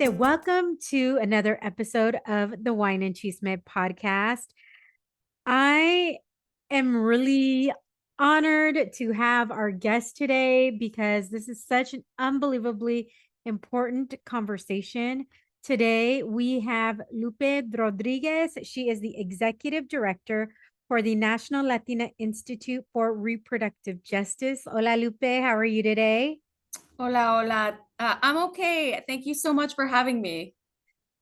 welcome to another episode of the Wine and Chisme podcast. I am really honored to have our guest today because this is such an unbelievably important conversation. Today, we have Lupe Rodriguez. She is the executive director for the National Latina Institute for Reproductive Justice. Hola, Lupe. How are you today? Hola, hola. I'm okay. Thank you so much for having me.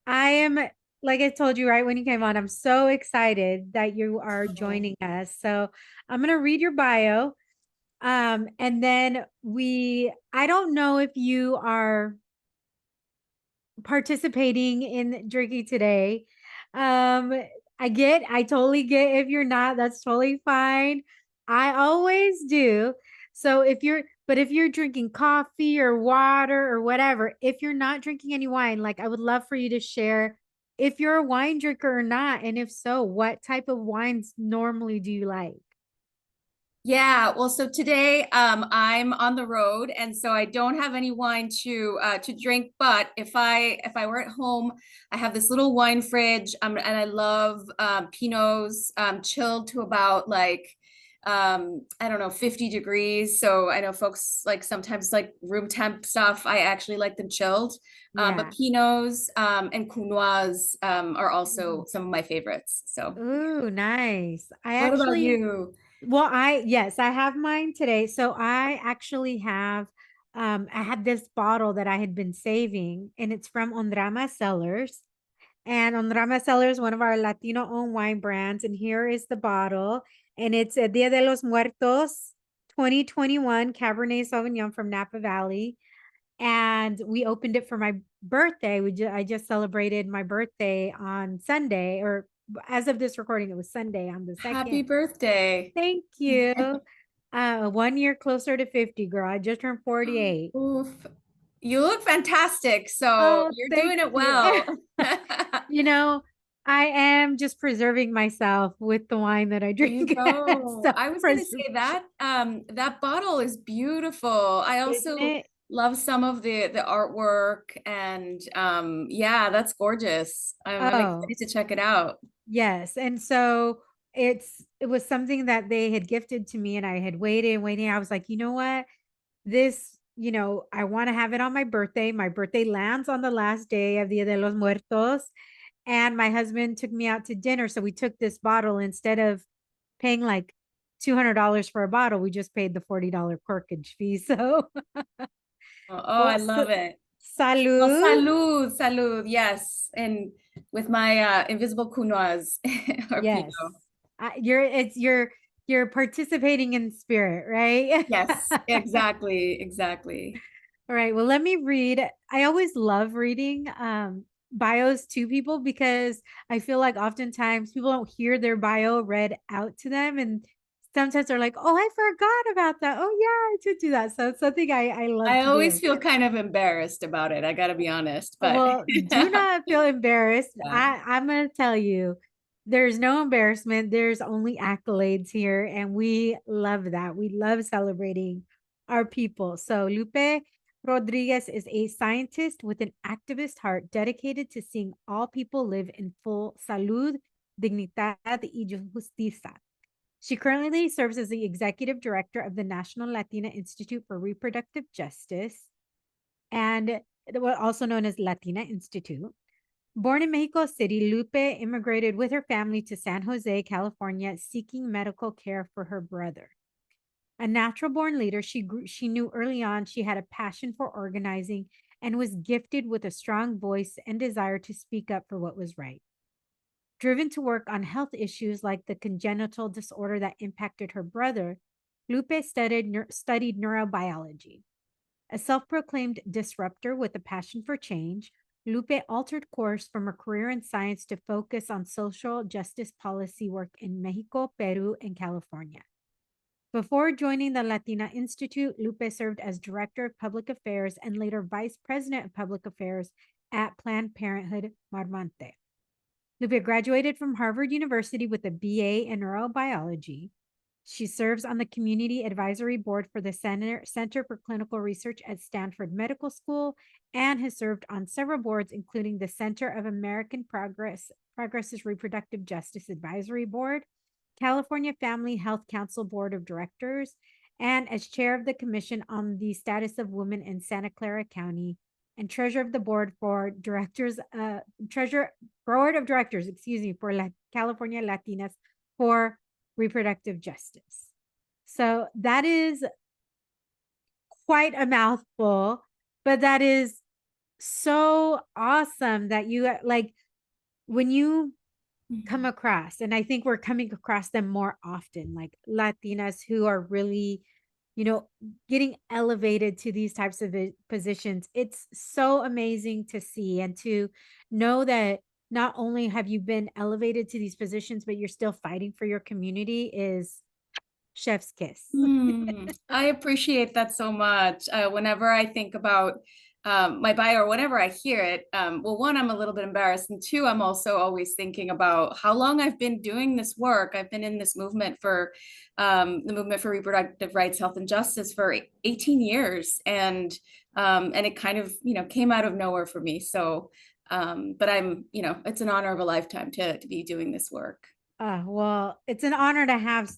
I am, like I told you right when you came on, I'm so excited that you are Oh. joining us. So I'm going to read your bio. And then I don't know if you are participating in drinking today. Um, I totally get if you're not, that's totally fine. I always do. So but if you're drinking coffee or water or whatever, if you're not drinking any wine, like I would love for you to share if you're a wine drinker or not. And if so, what type of wines normally do you like? Yeah, well, so today I'm on the road and so I don't have any wine to drink, but if I were at home, I have this little wine fridge and I love Pinots chilled to about I don't know 50 degrees. So I know folks like sometimes like room temp stuff. I actually like them chilled. But Yeah. Pinots and Counoise are also some of my favorites. So Ooh, nice. what about you? Well, yes, I have mine today. So I actually have, I had this bottle that I had been saving, and it's from Honrama Cellars. And Honrama Cellars, one of our Latino-owned wine brands. And here is the bottle, and it's a Dia de los Muertos 2021 Cabernet Sauvignon from Napa Valley. And we opened it for my birthday. I just celebrated my birthday on Sunday, or as of this recording, it was Sunday on the Happy 2nd. birthday. Thank you. 1 year closer to 50, girl. I just turned 48. Oof. You look fantastic. So Oh, you're thank doing it you. well. You know, I am just preserving myself with the wine that I There you drink. go. I was gonna say Self-preservation, that bottle is beautiful. I isn't also it? love some of the artwork and yeah, that's gorgeous. I'm Oh, excited to check it out. yes. And so it was something that they had gifted to me, and I had waited and waiting. I was like, you know what? I want to have it on my birthday. My birthday lands on the last day of Dia de los Muertos. And my husband took me out to dinner. So we took this bottle instead of paying like $200 for a bottle. We just paid the $40 corkage fee. So, Oh, well, I love it. Well, salud. salud, salud. Yes. And with my invisible Counoise or Yes. Pinot. You're participating in spirit, right? Yes, exactly, exactly. All right. Well, let me read. I always love reading bios to people because I feel like oftentimes people don't hear their bio read out to them. And sometimes they're like, oh, I forgot about that. Oh, yeah, I did do that. So it's something I love I to always do. feel kind of embarrassed about it. I gotta be honest, but Well, do not feel embarrassed. yeah. I'm going to tell you, there's no embarrassment. There's only accolades here. And we love that. We love celebrating our people. So, Lupe Rodriguez is a scientist with an activist heart dedicated to seeing all people live in full salud, dignidad, y justicia. She currently serves as the executive director of the National Latina Institute for Reproductive Justice, and also known as Latina Institute. Born in Mexico City, Lupe immigrated with her family to San Jose, California, seeking medical care for her brother. A natural born leader, she knew early on she had a passion for organizing and was gifted with a strong voice and desire to speak up for what was right. Driven to work on health issues like the congenital disorder that impacted her brother, Lupe studied neurobiology. A self proclaimed disruptor with a passion for change, Lupe altered course from a career in science to focus on social justice policy work in Mexico, Peru, and California. Before joining the Latina Institute, Lupe served as Director of Public Affairs and later Vice President of Public Affairs at Planned Parenthood Marmante. Lupe graduated from Harvard University with a BA in neurobiology. She serves on the Community Advisory Board for the Center for Clinical Research at Stanford Medical School and has served on several boards, including the Center of American Progress's Reproductive Justice Advisory Board, California Family Health Council Board of Directors, and as chair of the Commission on the Status of Women in Santa Clara County, and treasurer of the board for directors, board of directors, for California Latinas for reproductive justice. So that is quite a mouthful, but that is so awesome that you like when you come across, and I think we're coming across them more often, like Latinas who are really, getting elevated to these types of positions. It's so amazing to see and to know that not only have you been elevated to these positions, but you're still fighting for your community is chef's kiss. I appreciate that so much. Whenever I think about my bio or whenever I hear it, well, one, I'm a little bit embarrassed. And two, I'm also always thinking about how long I've been doing this work. I've been in this movement for the movement for reproductive rights, health, and justice for 18 years. And it kind of, came out of nowhere for me. So, but I'm, it's an honor of a lifetime to be doing this work. Well, it's an honor to have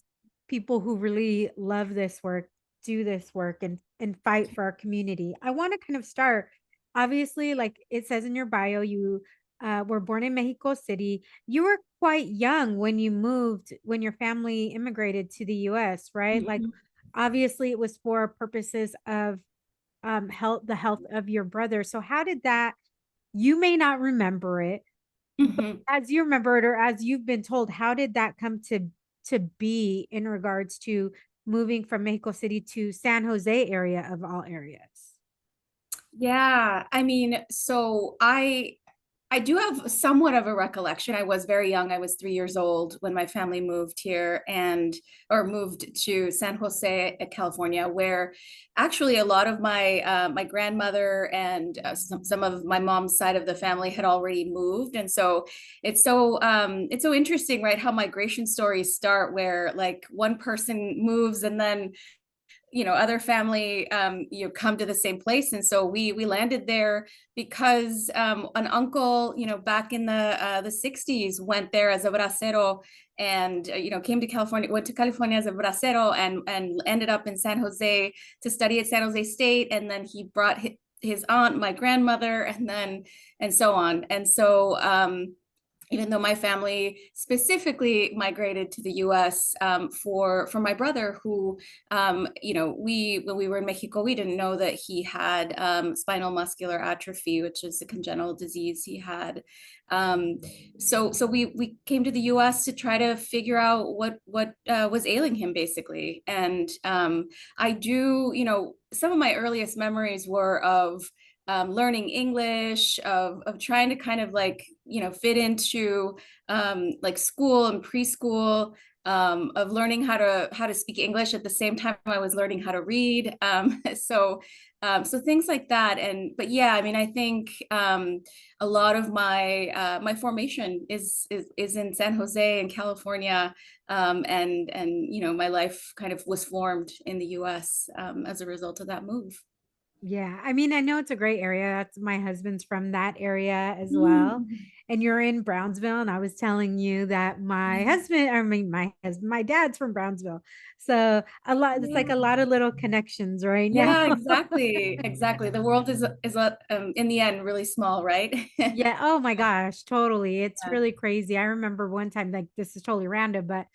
people who really love this work do this work and fight for our community. I want to kind of start, obviously, like it says in your bio, you were born in Mexico City. You were quite young when you moved, when your family immigrated to the US, right? Like, obviously, it was for purposes of the health of your brother. So, how did that? You may not remember it, but as you remember it, or as you've been told, how did that come to be in regards to moving from Mexico City to San Jose area of all areas? Yeah, I mean, so I do have somewhat of a recollection. I was very young. I was 3 years old when my family moved here or moved to San Jose, California, where actually a lot of my grandmother and some of my mom's side of the family had already moved. And so it's so interesting, right? How migration stories start where like one person moves and then other family come to the same place. And so we landed there because an uncle back in the 60s went there as a bracero and came to California, went to California as a bracero and ended up in San Jose to study at San Jose State. And then he brought his aunt, my grandmother, and so on. And so even though my family specifically migrated to the U.S. For my brother, who when we were in Mexico, we didn't know that he had spinal muscular atrophy, which is a congenital disease he had. So we came to the U.S. to try to figure out what was ailing him, basically. And I do, some of my earliest memories were of learning English, of trying to kind of like, fit into like school and preschool, of learning how to speak English at the same time I was learning how to read. So things like that. But yeah, I mean, I think a lot of my formation is in San Jose in California, and my life kind of was formed in the U.S. As a result of that move. Yeah, I mean, I know it's a great area. That's my husband's from that area as well. Mm. And you're in Brownsville, and I was telling you that my dad's from Brownsville. So it's like Yeah. a lot of little connections right now. Yeah, exactly. Exactly. The world is in the end really small, right? Yeah. Oh my gosh, totally. It's Yeah. really crazy. I remember one time, like this is totally random, but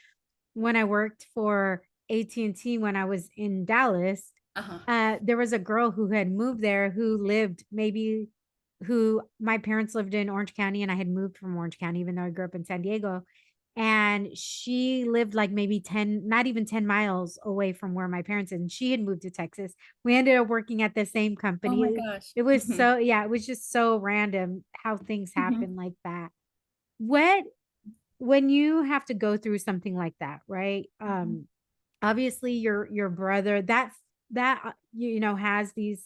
when I worked for AT&T when I was in Dallas, Uh-huh. there was a girl who had moved there who my parents lived in Orange County and I had moved from Orange County, even though I grew up in San Diego. And she lived like maybe 10, not even 10 miles away from where my parents, and she had moved to Texas. We ended up working at the same Oh company. my It, gosh. it was Mhm. so, yeah, it was just so random how things happen Mhm. like that. What, when you have to go through something like that, right? Mhm. Obviously your brother has these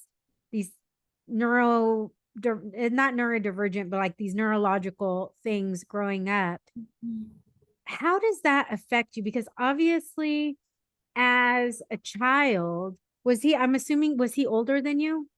neuro not neurodivergent, but like these neurological things growing up. Mhm. How does that affect you? Because obviously as a child, was he, I'm assuming, was he older than you?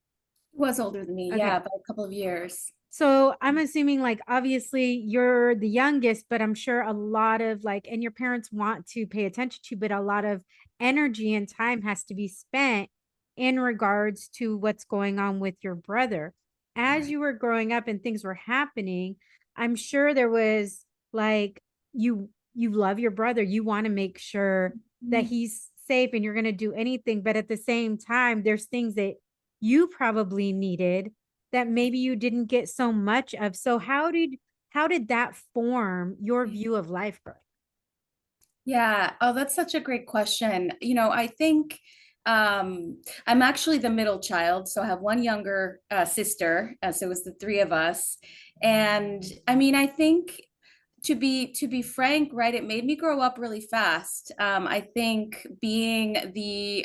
He was older than me, Okay. yeah, by a couple of years. So I'm assuming, like, obviously you're the youngest, but I'm sure a lot of, like, and your parents want to pay attention to, but a lot of energy and time has to be spent in regards to what's going on with your brother. As Right. you were growing up and things were happening, I'm sure there was like, you love your brother. You want to make sure that Mhm. he's safe and you're going to do anything, but at the same time, there's things that you probably needed that maybe you didn't get so much of. So how did that form your view of life growing? Yeah. Oh, that's such a great question. I think I'm actually the middle child, so I have one younger sister, so it was the three of us. And I mean, I think to be frank, right, it made me grow up really fast. I think being the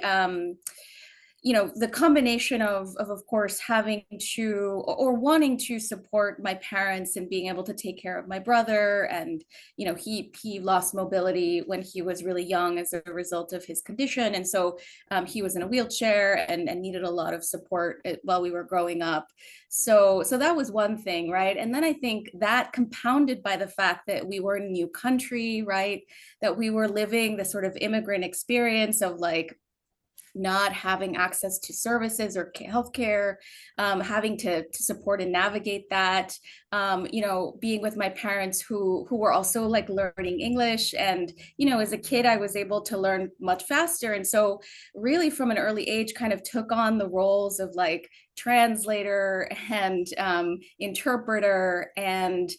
combination of course having to or wanting to support my parents and being able to take care of my brother, and he lost mobility when he was really young as a result of his condition, and so he was in a wheelchair and needed a lot of support while we were growing up. So that was one thing, right? And then I think that compounded by the fact that we were in a new country, right, that we were living the sort of immigrant experience of like not having access to services or healthcare, having to support and navigate that. Being with my parents who were also like learning English, and as a kid, I was able to learn much faster, and so really from an early age, kind of took on the roles of like translator and interpreter and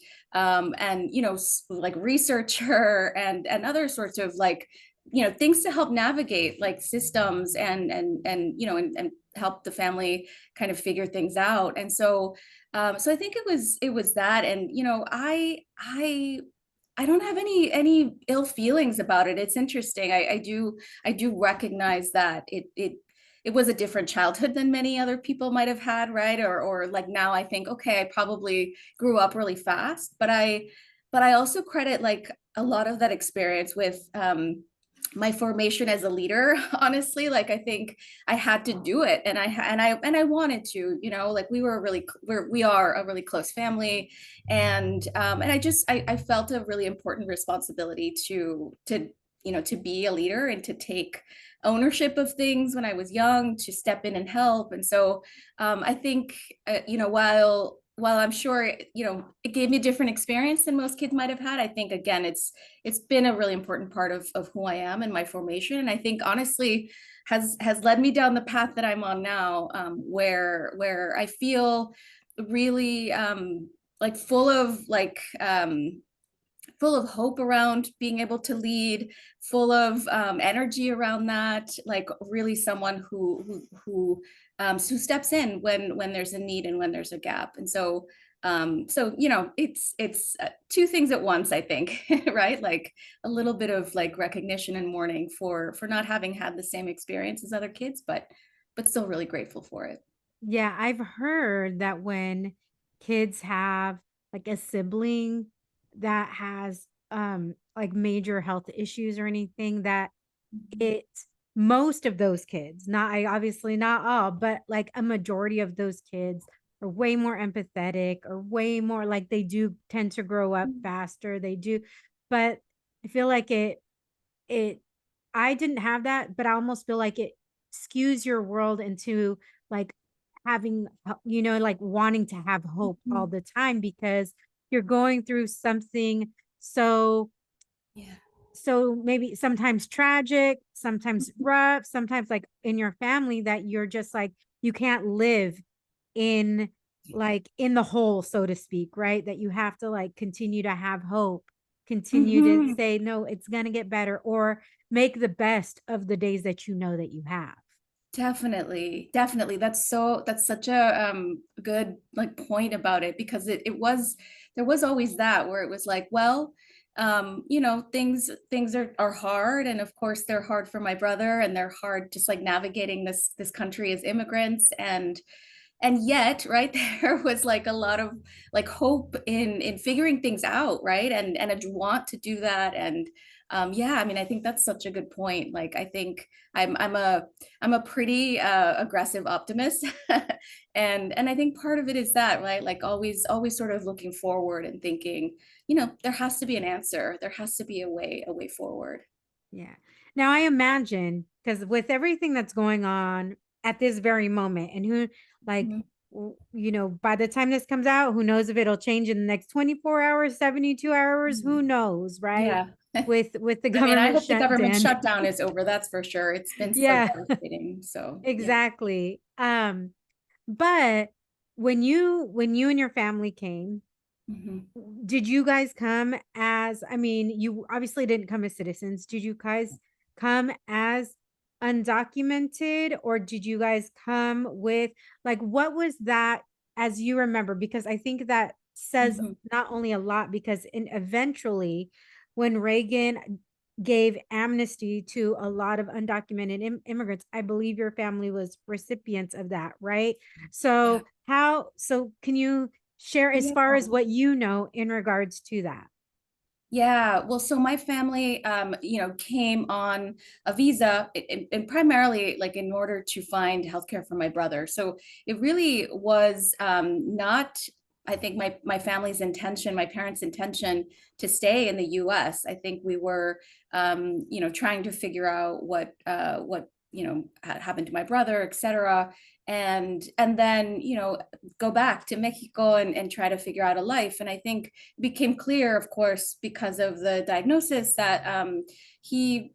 like researcher and other sorts of like things to help navigate like systems and help the family kind of figure things out. And so I think it was that. And I don't have any ill feelings about it. It's interesting. I do recognize that it was a different childhood than many other people might have had, right? Or like now I think, okay, I probably grew up really fast, but I also credit like a lot of that experience with my formation as a leader. Honestly, like I think I had to do it, and I wanted to, like we are a really close family, and I felt a really important responsibility to be a leader and to take ownership of things when I was young, to step in and help. And so I think while I'm sure it gave me a different experience than most kids might have had, I think again it's been a really important part of who I am and my formation. And I think honestly has led me down the path that I'm on now, where I feel really like full of hope around being able to lead, full of energy around that, like really someone who steps in when there's a need and when there's a gap. And so it's two things at once, I think. Right, like a little bit of like recognition and mourning for not having had the same experience as other kids, but still really grateful for it. Yeah, I've heard that when kids have like a sibling that has like major health issues or anything, that it most of those kids, not I obviously not all, but like a majority of those kids are way more empathetic or way more like they do tend to grow up faster. They do, but I feel like it I didn't have that, but I almost feel like it skews your world into like having, like wanting to have hope all Mhm. the time because you're going through something so Yeah. so maybe sometimes tragic, sometimes rough, sometimes like in your family that you're just like you can't live in like in the hole, so to speak, right? That you have to like continue to have hope, continue to Mhm. say, no, it's going to get better, or make the best of the days that you know that you have. Definitely, definitely. That's such a good like point about it, because it was there was always that where it was like, well, things are hard, and of course they're hard for my brother, and they're hard just like navigating this country as immigrants, and yet, right, there was like a lot of like hope in figuring things out, right, and a want to do that. And yeah, I mean, I think that's such a good point. Like, I think I'm a pretty aggressive optimist, and I think part of it is that, right, like always sort of looking forward and thinking, there has to be an answer, there has to be a way forward. Yeah. Now I imagine, because with everything that's going on at this very moment, and who, like, Mhm. by the time this comes out, who knows if it'll change in the next 24 hours, 72 hours, who Mhm. knows, right? Yeah. With the I mean, I government hope the government shutdown. shutdown is over, that's for sure. It's been so Yeah, devastating. So, yeah. exactly. But when you and your family came, Mhm. did you guys come as, I mean, you obviously didn't come as citizens. Did you guys come as undocumented, or did you guys come with, like, what was that as you remember? Because I think that says Mhm. not only a lot, because eventually when Reagan gave amnesty to a lot of undocumented immigrants, I believe your family was recipients of that, right? Yeah. So can you share as Yeah. far as what you know in regards to that? Yeah, well, so my family, came on a visa, and primarily like in order to find healthcare for my brother. So it really was not, I think, my family's intention, my parents' intention to stay in the U.S. I think we were, trying to figure out what had happened to my brother, et cetera. And then go back to Mexico and try to figure out a life. And I think became clear, of course, because of the diagnosis that he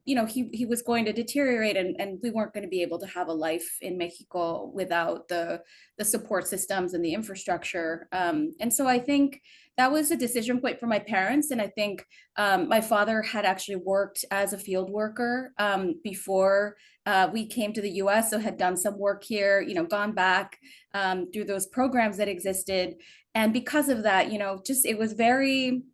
was going to deteriorate, and we weren't going to be able to have a life in Mexico without the support systems and the infrastructure. And so I think that was a decision point for my parents. And I think my father had actually worked as a field worker before we came to the US, so had done some work here, gone back through those programs that existed. And because of that, just it was very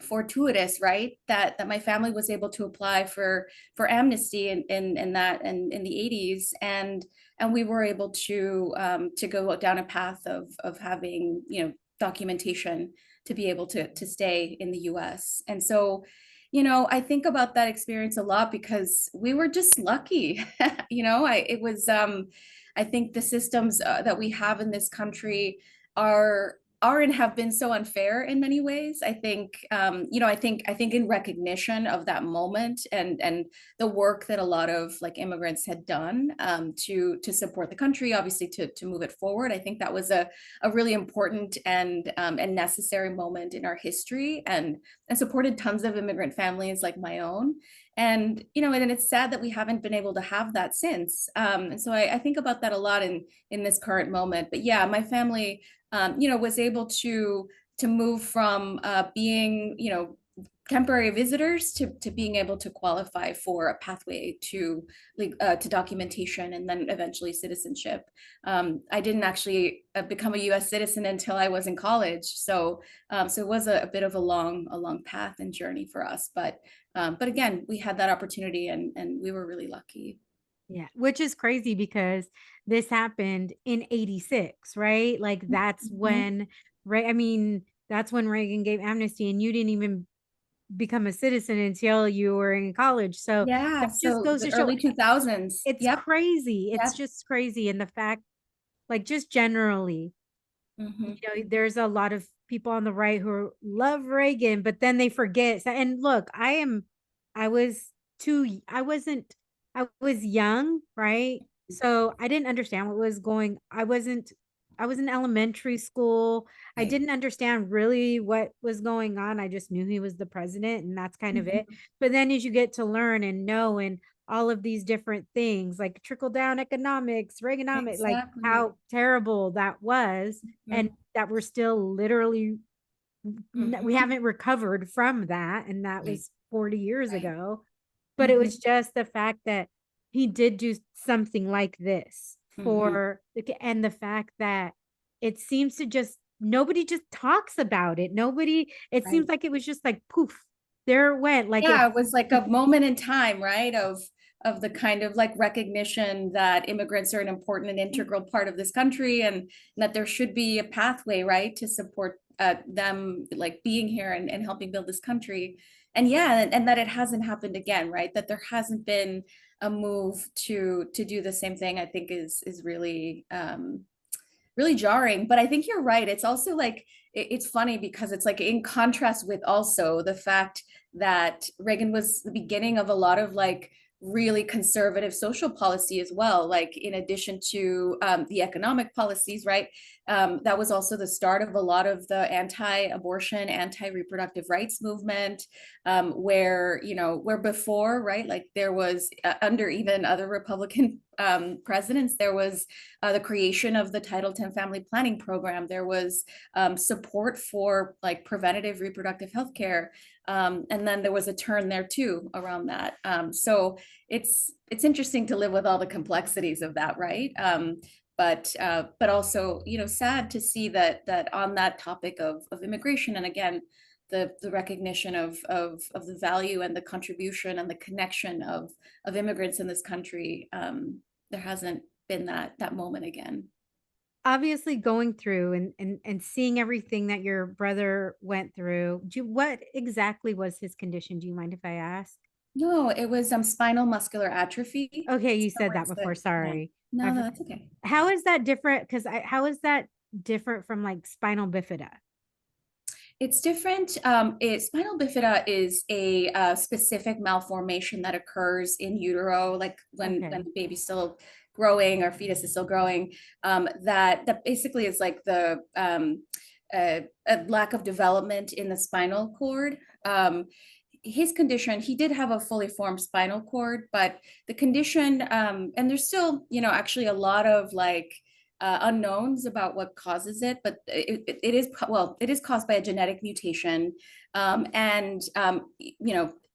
fortuitous, right, that my family was able to apply for amnesty in that and in the 80s, and we were able to go down a path of having documentation to be able to stay in the US. And so I think about that experience a lot because we were just lucky. I think the systems that we have in this country are and have been so unfair in many ways. I think I think in recognition of that moment and the work that a lot of like immigrants had done to support the country, obviously to move it forward. I think that was a really important and necessary moment in our history, and supported tons of immigrant families like my own. And and it's sad that we haven't been able to have that since. And so I think about that a lot in this current moment. But yeah, my family was able to move from being, temporary visitors to being able to qualify for a pathway to documentation and then eventually citizenship. I didn't actually become a U.S. citizen until I was in college, so it was a bit of a long path and journey for us. But again, we had that opportunity, and we were really lucky. Yeah, which is crazy because this happened in 86, right? Like that's Mhm. when, right? I mean, that's when Reagan gave amnesty and you didn't even become a citizen until you were in college. So Yeah, that just so goes the to show early 2000s. it's Yep. crazy. It's Yep. just crazy. And the fact, like, just generally, Hmm. there's a lot of people on the right who love Reagan, but then they forget. And look, I was I wasn't, I was young, right? So I didn't understand what was going. I was in elementary school. I Right. didn't understand really what was going on. I just knew he was the president and that's kind of it. Mhm. But then as you get to learn and know and all of these different things like trickle down economics, Reaganomics, like Exactly. how terrible that was, and Mhm. that we're still literally we Mhm. haven't recovered from that, and that Right. was 40 years Right. ago. But it was Mhm. just the fact that he did do something like this Mhm. for and the fact that it seems to just nobody just talks about it. Nobody, it seems Right. like it was just like poof, there it went. Like Yeah, it was like a moment in time, right? Of the kind of like recognition that immigrants are an important and integral part of this country, and that there should be a pathway, right, to support them like being here and helping build this country. And yeah, and that it hasn't happened again, right? That there hasn't been a move to do the same thing, I think is really really jarring. But I think you're right. It's also like it's funny because it's like in contrast with also the fact that Reagan was the beginning of a lot of like really conservative social policy as well. Like in addition to the economic policies, right? That was also the start of a lot of the anti-abortion, anti-reproductive rights movement, where where before, right, like there was under even other Republican presidents, there was the creation of the Title X family planning program. There was support for like preventative reproductive health care. And then there was a turn there too around that. So it's interesting to live with all the complexities of that, right? But also, sad to see that on that topic of immigration, and again, the recognition of the value and the contribution and the connection of immigrants in this country, there hasn't been that moment again. Obviously going through and seeing everything that your brother went through, what exactly was his condition? Do you mind if I ask? No, it was spinal muscular atrophy. Okay, you So said that it's before. yeah. Sorry. No, I've, that's okay. how is that different? Because how is that different from like spinal bifida? It's different. Spinal bifida is a specific malformation that occurs in utero, like when Okay. the baby's still growing or fetus is still growing. That basically is like a lack of development in the spinal cord. His condition, he did have a fully formed spinal cord, but the condition, and there's still, actually a lot of like unknowns about what causes it, but it is, well, it is caused by a genetic mutation. And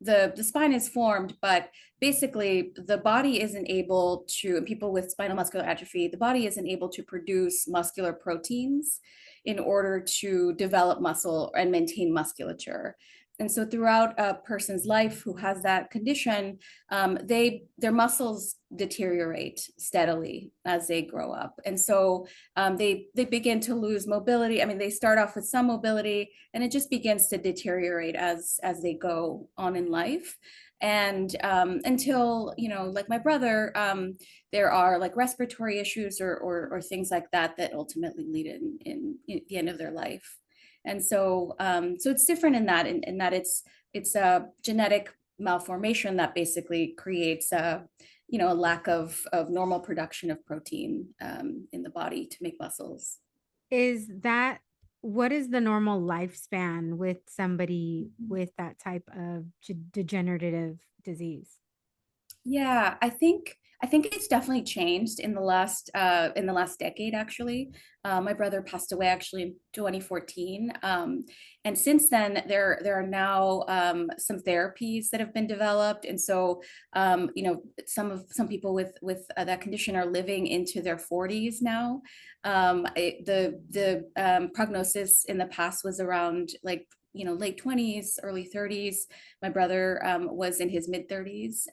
the spine is formed, but basically the body isn't able to, and people with spinal muscular atrophy, the body isn't able to produce muscular proteins in order to develop muscle and maintain musculature. And so throughout a person's life who has that condition, their muscles deteriorate steadily as they grow up. And so they begin to lose mobility. I mean, they start off with some mobility and it just begins to deteriorate as they go on in life. And until, like my brother, there are like respiratory issues or things like that that ultimately lead in the end of their life. And so so it's different in that it's a genetic malformation that basically creates a lack of normal production of protein in the body to make muscles. Is that what is the normal lifespan with somebody with that type of degenerative disease? Yeah, I think it's definitely changed in the last decade, actually. My brother passed away actually in 2014. And since then there are now some therapies that have been developed. And so some people with that condition are living into their 40s now. The prognosis in the past was around like late 20s, early 30s. My brother was in his mid 30s.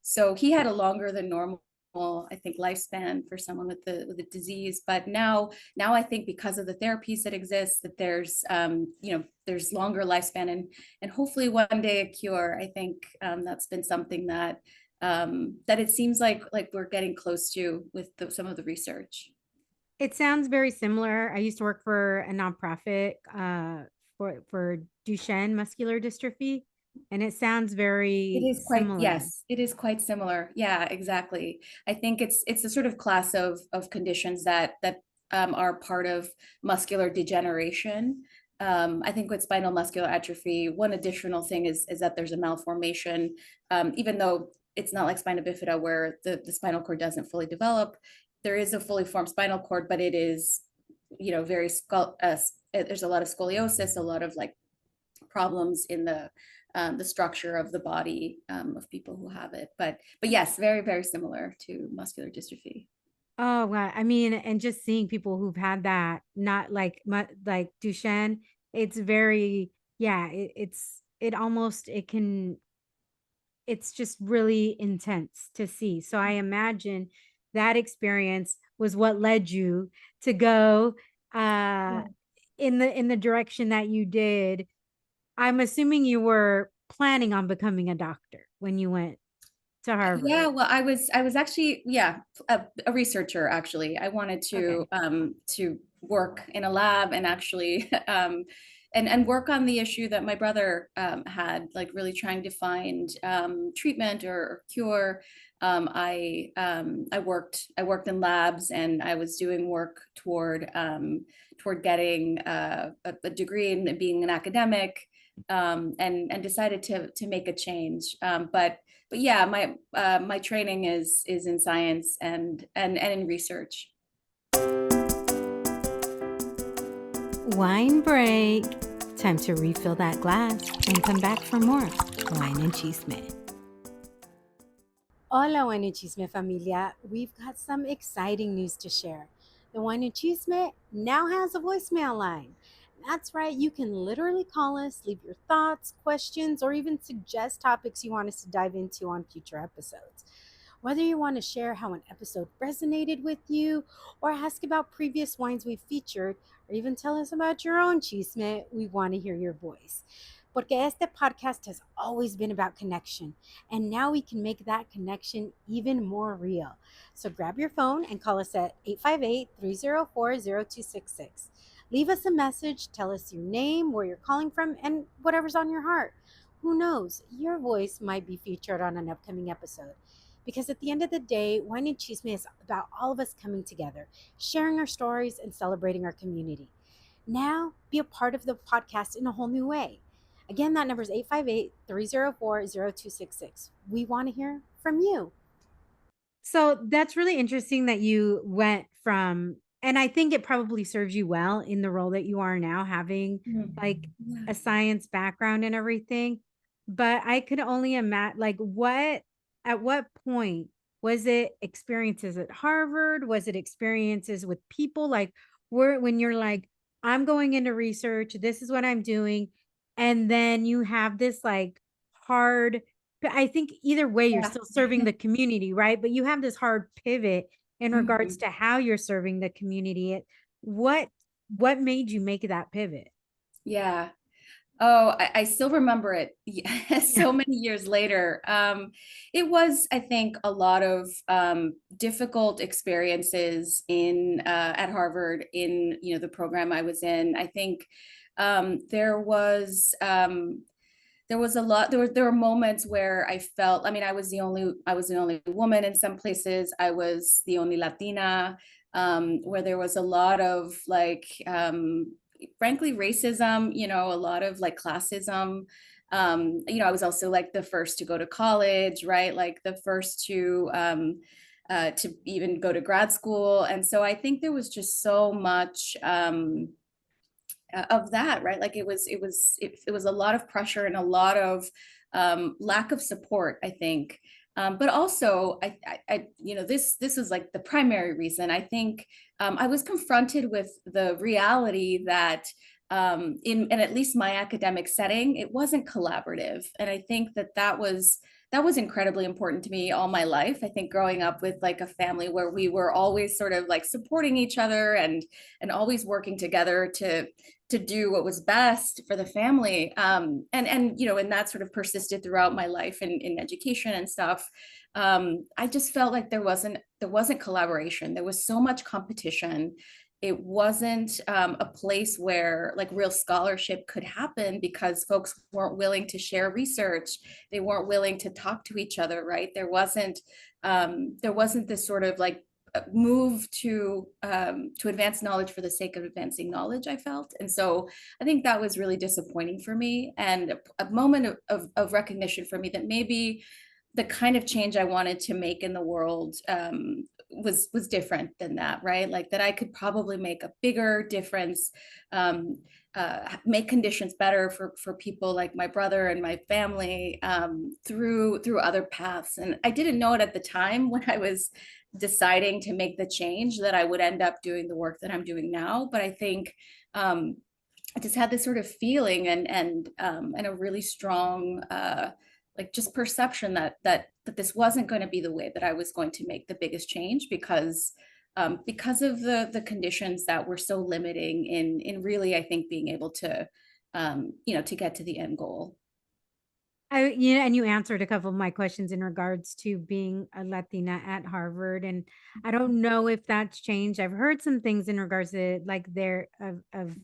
So he had a longer than normal, I think, lifespan for someone with the disease. But now I think because of the therapies that exist, that there's longer lifespan and hopefully one day a cure. I think that's been something that that it seems like we're getting close to with some of the research. It sounds very similar. I used to work for a nonprofit for Duchenne muscular dystrophy, and it sounds It very is quite, similar. yes, it is quite similar. Yeah, exactly. I think it's a sort of class of conditions that are part of muscular degeneration. I think with spinal muscular atrophy, one additional thing is that there's a malformation, even though it's not like spina bifida where the spinal cord doesn't fully develop. There is a fully formed spinal cord, but it is, very there's a lot of scoliosis, a lot of like problems in the structure of the body of people who have it. But yes, very, very similar to muscular dystrophy. Oh, wow. I mean, and just seeing people who've had that, not like like Duchenne, it's very, yeah, it almost, it's just really intense to see. So I imagine that experience was what led you to go uh Yeah. in the direction that you did. I'm assuming you were planning on becoming a doctor when you went to Yeah, Harvard. well, I was actually, yeah, a researcher actually. I wanted Okay. to work in a lab and actually and work on the issue that my brother had, like really trying to find treatment or cure. I worked in labs, and I was doing work toward getting a degree and being an academic, and decided to make a change. But yeah, my training is in science and in research. Wine break. Time to refill that glass and come back for more Wine and Chisme. Hola, Wine and Chisme familia. We've got some exciting news to share. The Wine and Chisme now has a voicemail line. That's right, you can literally call us, leave your thoughts, questions, or even suggest topics you want us to dive into on future episodes. Whether you want to share how an episode resonated with you, or ask about previous wines we've featured, or even tell us about your own chisme, we want to hear your voice. Porque este podcast has always been about connection, and now we can make that connection even more real. So grab your phone and call us at 858-304-0266. Leave us a message, tell us your name, where you're calling from, and whatever's on your heart. Who knows? Your voice might be featured on an upcoming episode. Because at the end of the day, Wine and Chisme is about all of us coming together, sharing our stories, and celebrating our community. Now, be a part of the podcast in a whole new way. Again, that number is 858-304-0266. We want to hear from you. So that's really interesting that you went from, and I think it probably serves you well in the role that you are now, having like Yeah. a science background and everything. But I could only imagine, like, at what point was it experiences at Harvard? Was it experiences with people? Like, when you're like, I'm going into research, this is what I'm doing. And then you have this like hard, but I think either way, you're Yeah. still serving the community, right? But you have this hard pivot in regards Mhm. to how you're serving the community. What what made you make that pivot? Yeah. Oh, I still remember it. Yeah. So many years later. It was, I think, a lot of difficult experiences in at Harvard in, the program I was in. I think there was a lot. There were moments where I felt. I mean, I was the only woman in some places. I was the only Latina. Where there was a lot of like, frankly, racism. A lot of like classism. I was also like the first to go to college, right? Like the first to even go to grad school, and so I think there was just so much. Of that, right? Like it was a lot of pressure and a lot of lack of support, I think. But also, this is like the primary reason. I think I was confronted with the reality that in at least my academic setting, it wasn't collaborative, and I think that was incredibly important to me all my life. I think growing up with like a family where we were always sort of like supporting each other and always working together to do what was best for the family. And that sort of persisted throughout my life in education and stuff. I just felt like there wasn't collaboration. There was so much competition. It wasn't a place where like real scholarship could happen because folks weren't willing to share research. They weren't willing to talk to each other, right? There wasn't this sort of like move to advance knowledge for the sake of advancing knowledge, I felt. And so I think that was really disappointing for me, and a moment of recognition for me that maybe the kind of change I wanted to make in the world was different than that, right? Like that I could probably make a bigger difference, make conditions better for people like my brother and my family, through other paths. And I didn't know it at the time when I was deciding to make the change that I would end up doing the work that I'm doing now. But I think I just had this sort of feeling and a really strong like just perception that this wasn't going to be the way that I was going to make the biggest change, because of the conditions that were so limiting in really, I think, being able to to get to the end goal. And you answered a couple of my questions in regards to being a Latina at Harvard, and I don't know if that's changed. I've heard some things in regards to like there of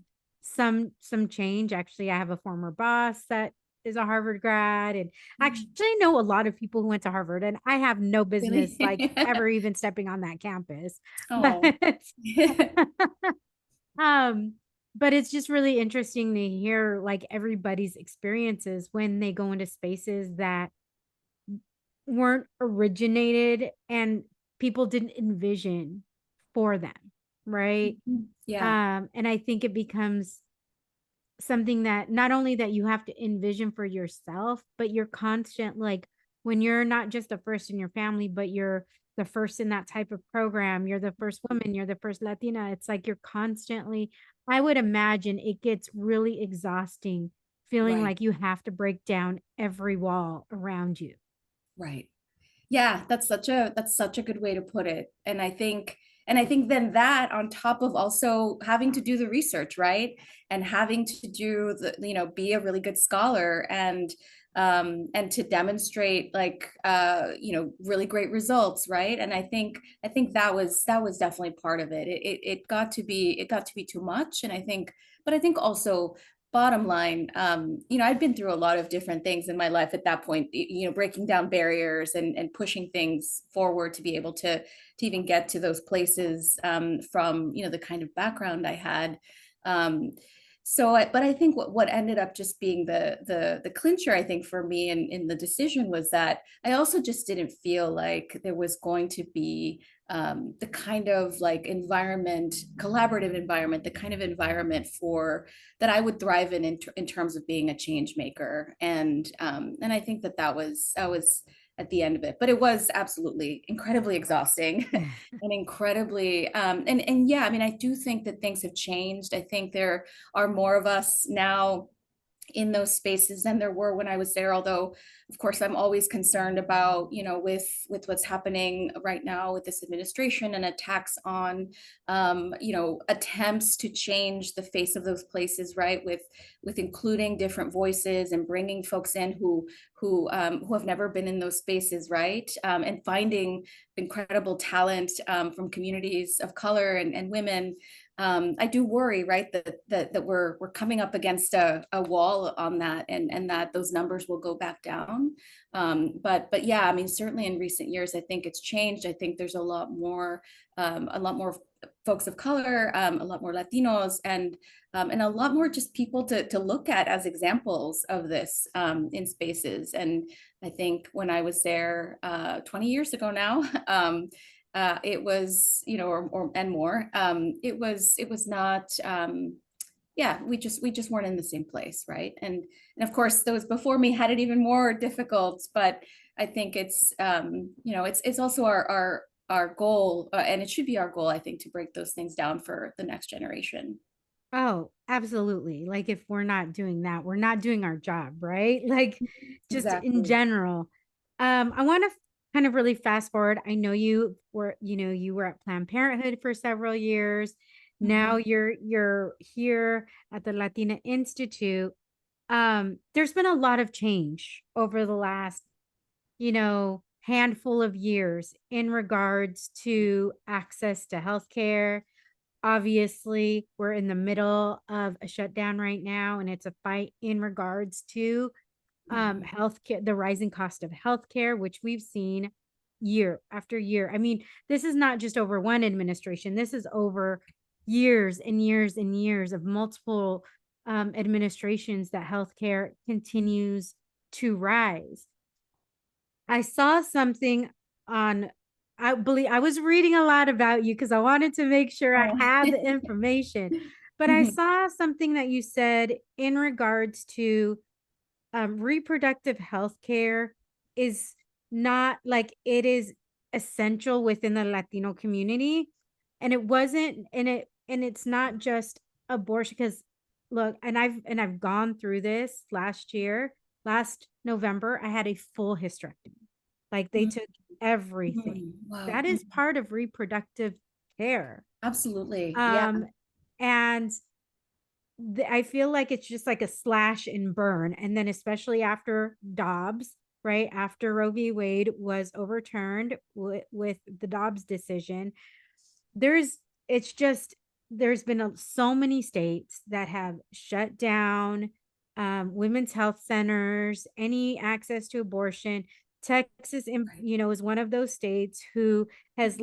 some change. Actually, I have a former boss that is a Harvard grad, and actually I know a lot of people who went to Harvard, and I have no business like Really? ever even stepping on that campus. But Oh. um but it's just really interesting to hear like everybody's experiences when they go into spaces that weren't originated and people didn't envision for them, right? Yeah. And I think it becomes something that not only that you have to envision for yourself, but you're constant, like when you're not just the first in your family, but you're the first in that type of program, you're the first woman, you're the first Latina. It's like you're constantly, I would imagine it gets really exhausting feeling Right. like you have to break down every wall around you. Right. Yeah, that's such a good way to put it. And I think then that on top of also having to do the research, right? And having to do the, be a really good scholar and to demonstrate like really great results, right? And I think that was definitely part of it. It got to be too much. And I think, but I think also bottom line, I'd been through a lot of different things in my life at that point, breaking down barriers and pushing things forward to be able to even get to those places, from, the kind of background I had. Um, but I think what ended up just being the clincher, I think, for me in the decision was that I also just didn't feel like there was going to be the kind of like environment, collaborative environment, the kind of environment for that I would thrive in terms of being a change maker. And I think that was at the end of it, but it was absolutely incredibly exhausting and incredibly, and yeah, I mean, I do think that things have changed. I think there are more of us now in those spaces than there were when I was there. Although, of course, I'm always concerned about, with what's happening right now with this administration and attacks on, attempts to change the face of those places, right? With including different voices and bringing folks in who have never been in those spaces, right? And finding incredible talent, from communities of color and women. I do worry, right, that we're coming up against a wall on that, and that those numbers will go back down. But yeah, I mean, certainly in recent years, I think it's changed. I think there's a lot more folks of color, a lot more Latinos, and a lot more just people to look at as examples of this, in spaces. And I think when I was there 20 years ago now, it was, or and more. It was not. Yeah, we just weren't in the same place, right? And of course, those before me had it even more difficult. But I think it's also our goal, and it should be our goal, I think, to break those things down for the next generation. Oh, absolutely. Like if we're not doing that, we're not doing our job, right? Like just in Exactly. general. I want to kind of really fast forward. I know you were at Planned Parenthood for several years. Now Mhm. you're here at the Latina Institute. There's been a lot of change over the last, handful of years in regards to access to healthcare. Obviously, we're in the middle of a shutdown right now, and it's a fight in regards to Mhm. healthcare, the rising cost of healthcare, which we've seen year after year. I mean, this is not just over one administration, this is over years and years and years of multiple administrations that healthcare continues to rise. I saw something on, I believe I was reading a lot about you because I wanted to make sure I Oh. had the information. But I Mhm. saw something that you said in regards to reproductive health care is not like it is essential within the Latino community. And it wasn't, and it's not just abortion because look, and I've gone through this last year. last November, I had a full hysterectomy. Like they took everything. Wow. That is part of reproductive care. Absolutely. Yeah. Um, and I feel like it's just like a slash and burn. And then, especially after Dobbs, right? After Roe v. Wade was overturned with the Dobbs decision, there's, it's just, there's been so many states that have shut down women's health centers, any access to abortion. Texas, Right. you know, is one of those states who has Mhm.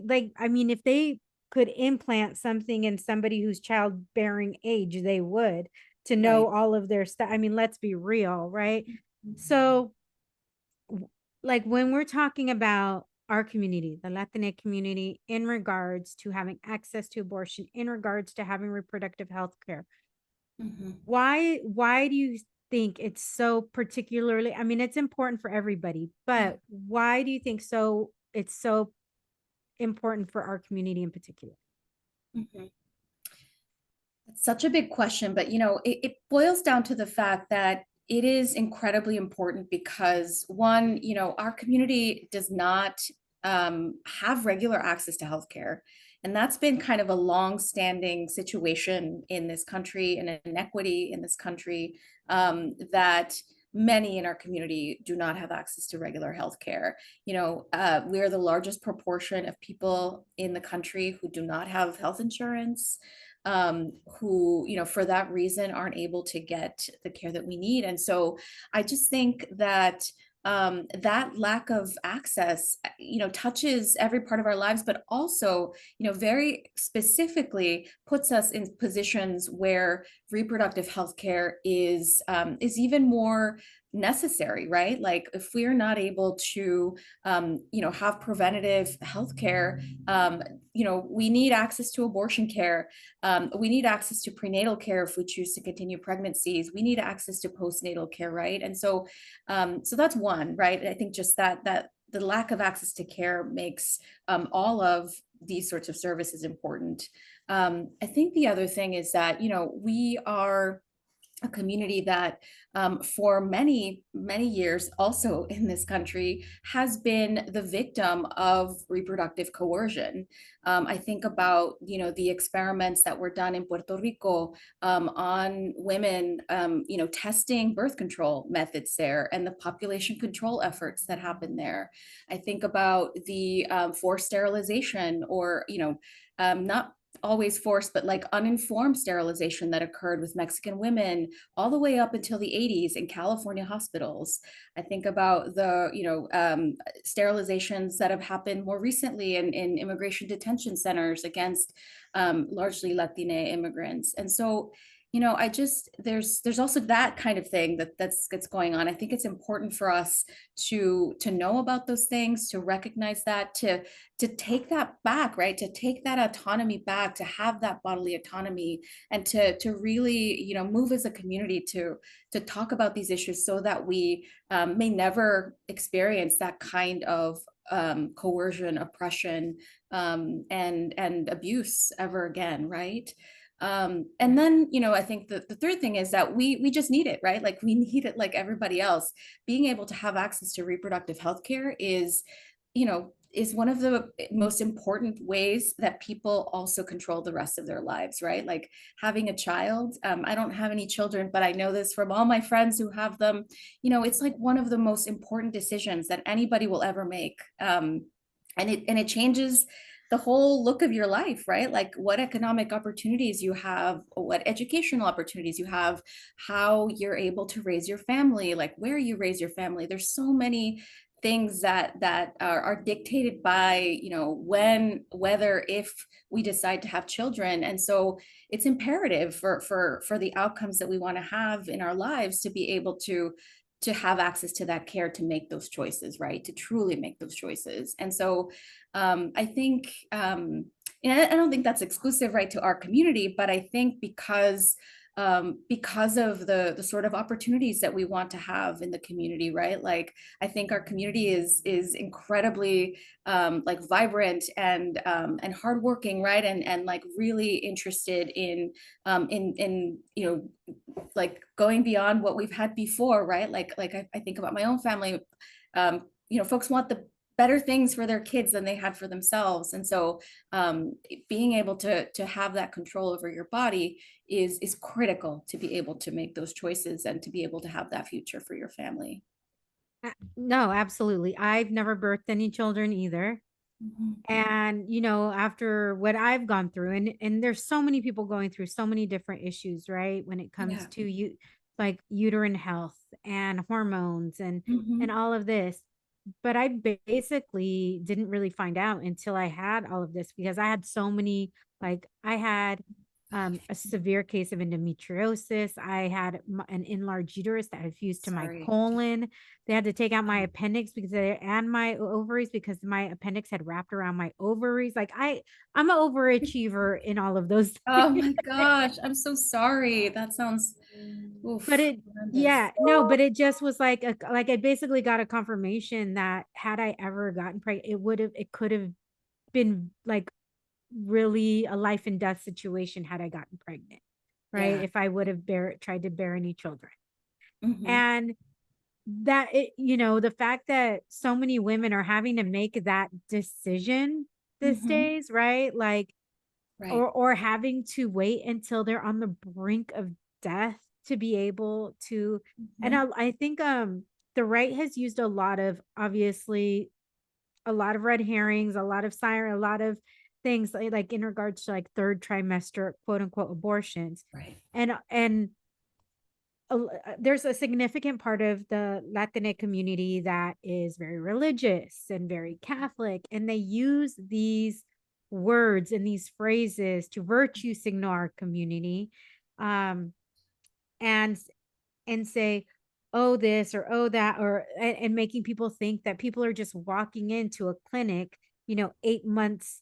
like, I mean, if they could implant something in somebody who's childbearing age, they would, to know Right. all of their stuff. I mean, let's be real, right? So, like when we're talking about our community, the Latiné community, in regards to having access to abortion, in regards to having reproductive health care, Mhm. why do you think it's so particularly, I mean, it's important for everybody, but why do you think it's so important for our community in particular? Mhm. It's such a big question, but it boils down to the fact that it is incredibly important because one, our community does not have regular access to healthcare. And that's been kind of a long-standing situation in this country and an inequity in this country, that many in our community do not have access to regular healthcare. We are the largest proportion of people in the country who do not have health insurance, who, for that reason aren't able to get the care that we need. And so I just think that that lack of access, touches every part of our lives, but also, very specifically puts us in positions where reproductive health care is even more necessary, right? Like if we are not able to, have preventative health care, we need access to abortion care. We need access to prenatal care if we choose to continue pregnancies. We need access to postnatal care, right? And so, so that's one, right? I think just that the lack of access to care makes all of these sorts of services important. I think the other thing is that we are a community that, for many, many years, also in this country, has been the victim of reproductive coercion. I think about, the experiments that were done in Puerto Rico, on women, testing birth control methods there and the population control efforts that happened there. I think about the forced sterilization, or, not always forced, but like uninformed sterilization that occurred with Mexican women all the way up until the 80s in California hospitals. I think about the, sterilizations that have happened more recently in immigration detention centers against largely Latiné immigrants. And so, I just there's also that kind of thing that's going on. I think it's important for us to know about those things, to recognize that, to take that back, right? To take that autonomy back, to have that bodily autonomy, and to really, move as a community to talk about these issues so that we may never experience that kind of coercion, oppression, and abuse ever again, right? And then, I think the third thing is that we just need it, right? Like we need it like everybody else. Being able to have access to reproductive health care is one of the most important ways that people also control the rest of their lives, right? Like having a child. I don't have any children, but I know this from all my friends who have them. It's like one of the most important decisions that anybody will ever make. And it changes the whole look of your life, right? Like what economic opportunities you have, what educational opportunities you have, how you're able to raise your family, like where you raise your family. There's so many things that are dictated by, when, whether, if we decide to have children. And so it's imperative for the outcomes that we want to have in our lives to be able to have access to that care, to make those choices, right? To truly make those choices. And so I think, I don't think that's exclusive, right, to our community, but I think because because of the sort of opportunities that we want to have in the community, right? Like I think our community is incredibly like vibrant and hardworking, right? And like really interested in you know like going beyond what we've had before, right? Like I think about my own family. You know, folks want the better things for their kids than they had for themselves, and so being able to have that control over your body is critical to be able to make those choices and to be able to have that future for your family. No, absolutely. I've never birthed any children either. Mhm. And after what I've gone through, and there's so many people going through so many different issues, right? When it comes Yeah. to you, like uterine health and hormones and Mhm. all of this. But I basically didn't really find out until I had all of this, because I had so many, like I had a severe case of endometriosis. I had an enlarged uterus that had fused to my Sorry. colon. They had to take out my Wow. appendix and my ovaries, because my appendix had wrapped around my ovaries. Like I'm an overachiever in all of those Oh things. my gosh, I'm so sorry. That sounds But oof, it, horrendous. yeah, no, but it just was like I basically got a confirmation that had I ever gotten pregnant, it could have been like really a life and death situation had I gotten pregnant, right? Yeah. If I would have tried to bear any children. Hmm. And the fact that so many women are having to make that decision these Hmm. days, right? Like, Right. or having to wait until they're on the brink of death to be able to. And Hmm. I think the right has used a lot of, obviously, a lot of red herrings, a lot of siren, a lot of things like in regards to like third trimester quote unquote abortions. Right. And there's a significant part of the Latine community that is very religious and very Catholic, and they use these words and these phrases to virtue signal our community, um, and say, oh, this or oh, that, or and making people think that people are just walking into a clinic, 8 months,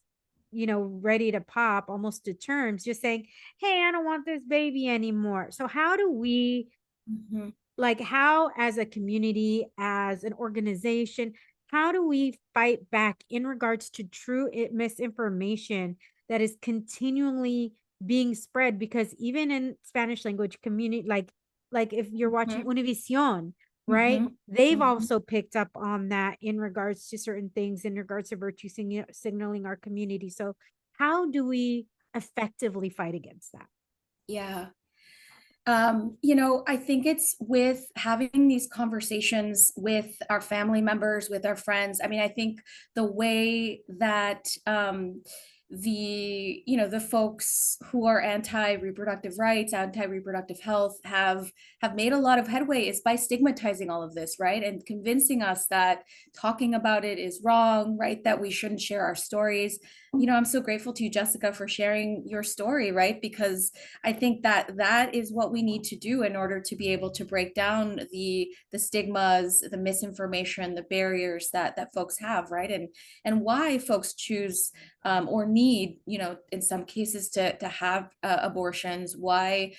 ready to pop, almost to terms, just saying, hey, I don't want this baby anymore. So how do we, Hmm. like, how as a community, as an organization, how do we fight back in regards to true misinformation that is continually being spread? Because even in Spanish language community, like if you're watching Hmm. Univision, right, Hmm. they've Hmm. also picked up on that in regards to certain things, in regards to virtue signaling our community. So how do we effectively fight against that? Yeah. I think it's with having these conversations with our family members, with our friends. I mean, I think the way that the folks who are anti-reproductive rights, anti-reproductive health have made a lot of headway is by stigmatizing all of this, right? And convincing us that talking about it is wrong, right? That we shouldn't share our stories. I'm so grateful to you, Jessica, for sharing your story, right? Because I think that that is what we need to do in order to be able to break down the stigmas, the misinformation, the barriers that folks have, right? And why folks choose or need, in some cases to have abortions, why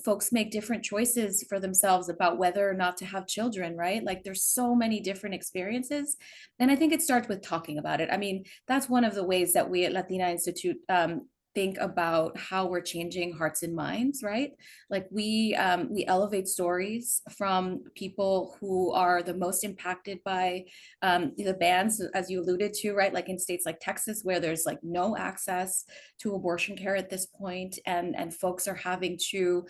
folks make different choices for themselves about whether or not to have children, right? Like there's so many different experiences. And I think it starts with talking about it. I mean, that's one of the ways that we at Latina Institute think about how we're changing hearts and minds, right? Like we elevate stories from people who are the most impacted by the bans, as you alluded to, right? Like in states like Texas, where there's like no access to abortion care at this point, and folks are having to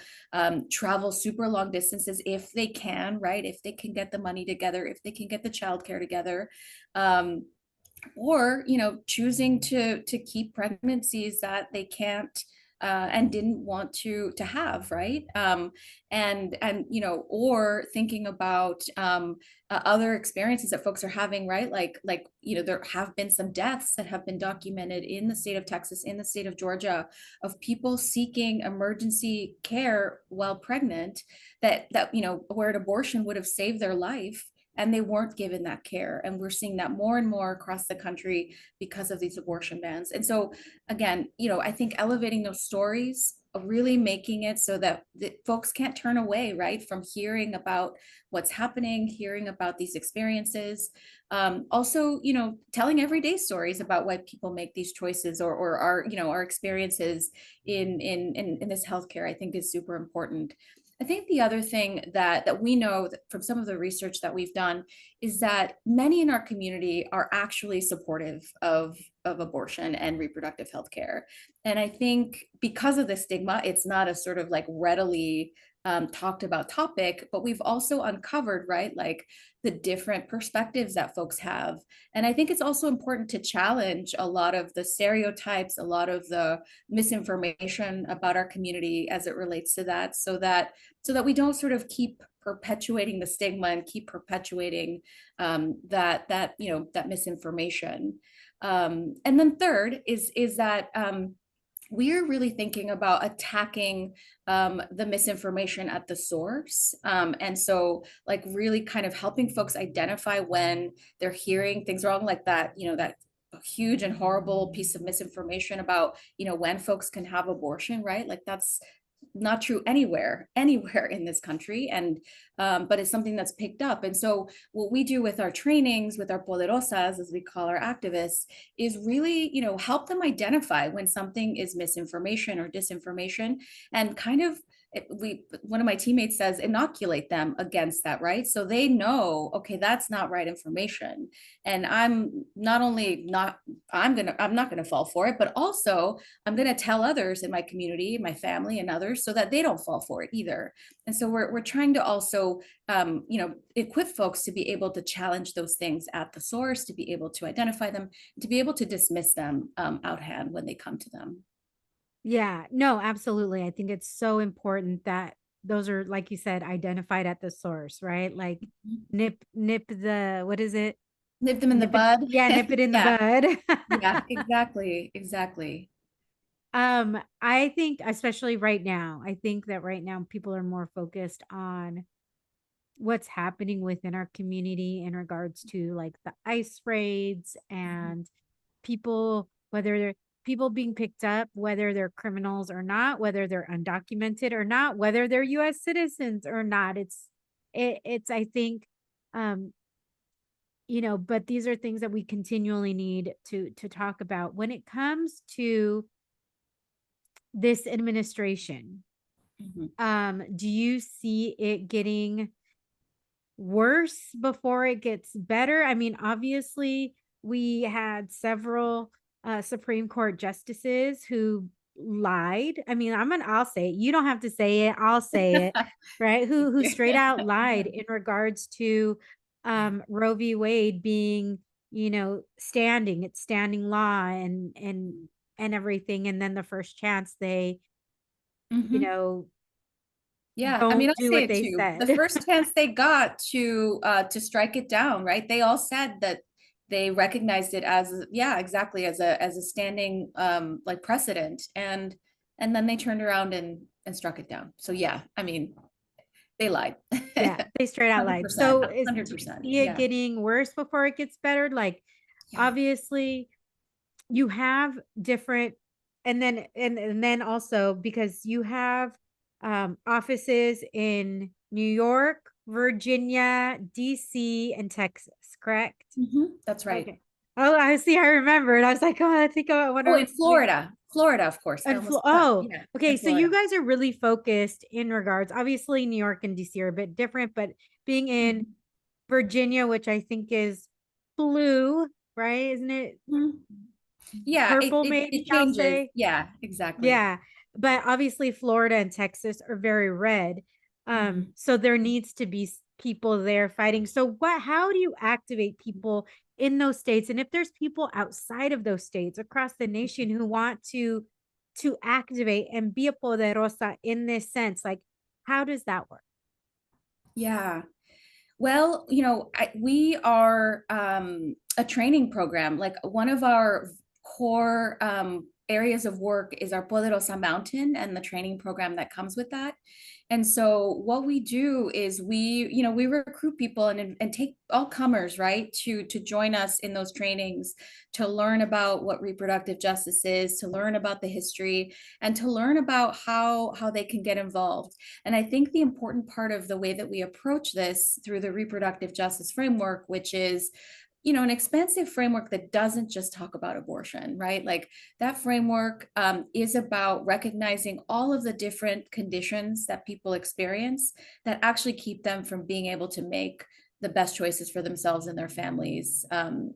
travel super long distances if they can, right? If they can get the money together, if they can get the childcare together. Um, or choosing to keep pregnancies that they can't and didn't want to have, right? And or thinking about other experiences that folks are having, right? Like there have been some deaths that have been documented in the state of Texas, in the state of Georgia, of people seeking emergency care while pregnant, that where an abortion would have saved their life, and they weren't given that care. And we're seeing that more and more across the country because of these abortion bans. And so again, I think elevating those stories, really making it so that folks can't turn away, right, from hearing about what's happening, hearing about these experiences. Also, telling everyday stories about why people make these choices, or our experiences in this healthcare, I think is super important. I think the other thing that we know from some of the research that we've done is that many in our community are actually supportive of abortion and reproductive health care. And I think because of the stigma, it's not a sort of like readily talked about topic, but we've also uncovered, right, like the different perspectives that folks have. And I think it's also important to challenge a lot of the stereotypes, a lot of the misinformation about our community as it relates to that, so that we don't sort of keep perpetuating the stigma and keep perpetuating that misinformation. And then third is that we're really thinking about attacking the misinformation at the source. And so like really kind of helping folks identify when they're hearing things wrong, like that, that huge and horrible piece of misinformation about, when folks can have abortion, right? Like that's not true anywhere in this country. And but it's something that's picked up. And so what we do with our trainings, with our poderosas, as we call our activists, is really, help them identify when something is misinformation or disinformation, and kind of one of my teammates says, inoculate them against that, right? So they know, okay, that's not right information. And I'm not gonna fall for it, but also I'm gonna tell others in my community, my family and others, so that they don't fall for it either. And so we're trying to also equip folks to be able to challenge those things at the source, to be able to identify them, to be able to dismiss them out hand when they come to them. Yeah, no, absolutely. I think it's so important that those are, like you said, identified at the source, right? Like nip the, what is it? Nip them in the Nip it, bud. yeah, nip it in the Yeah, bud. yeah, exactly. I think especially right now, I think that right now people are more focused on what's happening within our community in regards to like the ICE raids Mhm. and people, whether they're people being picked up, whether they're criminals or not, whether they're undocumented or not, whether they're US citizens or not. It's I think um but these are things that we continually need to talk about when it comes to this administration. Mhm. Do you see it getting worse before it gets better? I mean, obviously, we had several Supreme Court justices who lied. I mean, I'll say it. You don't have to say it. I'll say it, right? Who straight out lied in regards to Roe v. Wade being, it's standing law and everything. And then the first chance they, you Mhm. know, Yeah, I mean, don't I'll do say what it they too. The said. first chance they got to strike it down, right? They all said that they recognized it as, yeah, exactly, as a standing like precedent, and then they turned around and struck it down. So yeah, I mean, they lied. Yeah, they straight out lied. 100%, So do you 100%. see it Yeah. getting worse before it gets better? Like Yeah. obviously you have different and then also because you have offices in New York, Virginia, DC, and Texas, correct? That's right. Okay. Oh, I see. I remembered. I was like, oh, I think I Oh, wonder. in Florida, of course. I And almost forgot. oh, Yeah, okay. in So you Florida. guys are really focused in regards. Obviously, New York and DC are a bit different, but being in Mhm. Virginia, which I think is blue, right? Isn't it Mhm. Yeah, it, purple? it Maybe it I'll changes. say. Yeah, exactly. Yeah, but obviously Florida and Texas are very red. Mhm. So there needs to be people there fighting. So how do you activate people in those states? And if there's people outside of those states across the nation who want to activate and be a poderosa in this sense, like how does that work? Yeah. Well, we are a training program. Like one of our core areas of work is our Poderosa Mountain and the training program that comes with that. And so what we do is we recruit people and take all comers, right, to join us in those trainings, to learn about what reproductive justice is, to learn about the history, and to learn about how they can get involved. And I think the important part of the way that we approach this through the reproductive justice framework, which is an expansive framework that doesn't just talk about abortion, right? Like that framework is about recognizing all of the different conditions that people experience that actually keep them from being able to make the best choices for themselves and their families, and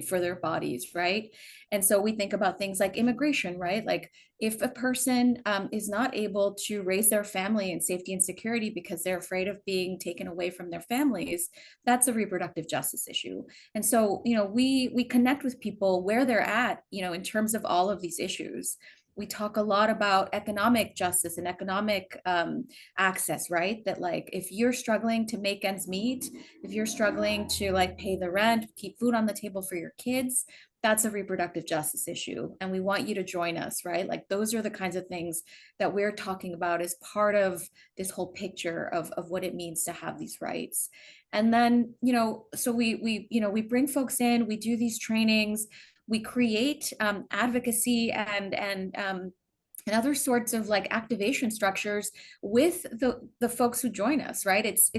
for their bodies, right? And so we think about things like immigration, right? Like if a person is not able to raise their family in safety and security because they're afraid of being taken away from their families, that's a reproductive justice issue. And so, we connect with people where they're at, in terms of all of these issues. We talk a lot about economic justice and economic access, right? That like if you're struggling to make ends meet, if you're struggling to like pay the rent, keep food on the table for your kids, that's a reproductive justice issue. And we want you to join us, right? Like those are the kinds of things that we're talking about as part of this whole picture of what it means to have these rights. And then, so we bring folks in, we do these trainings, we create advocacy and other sorts of like activation structures with the folks who join us, right? It's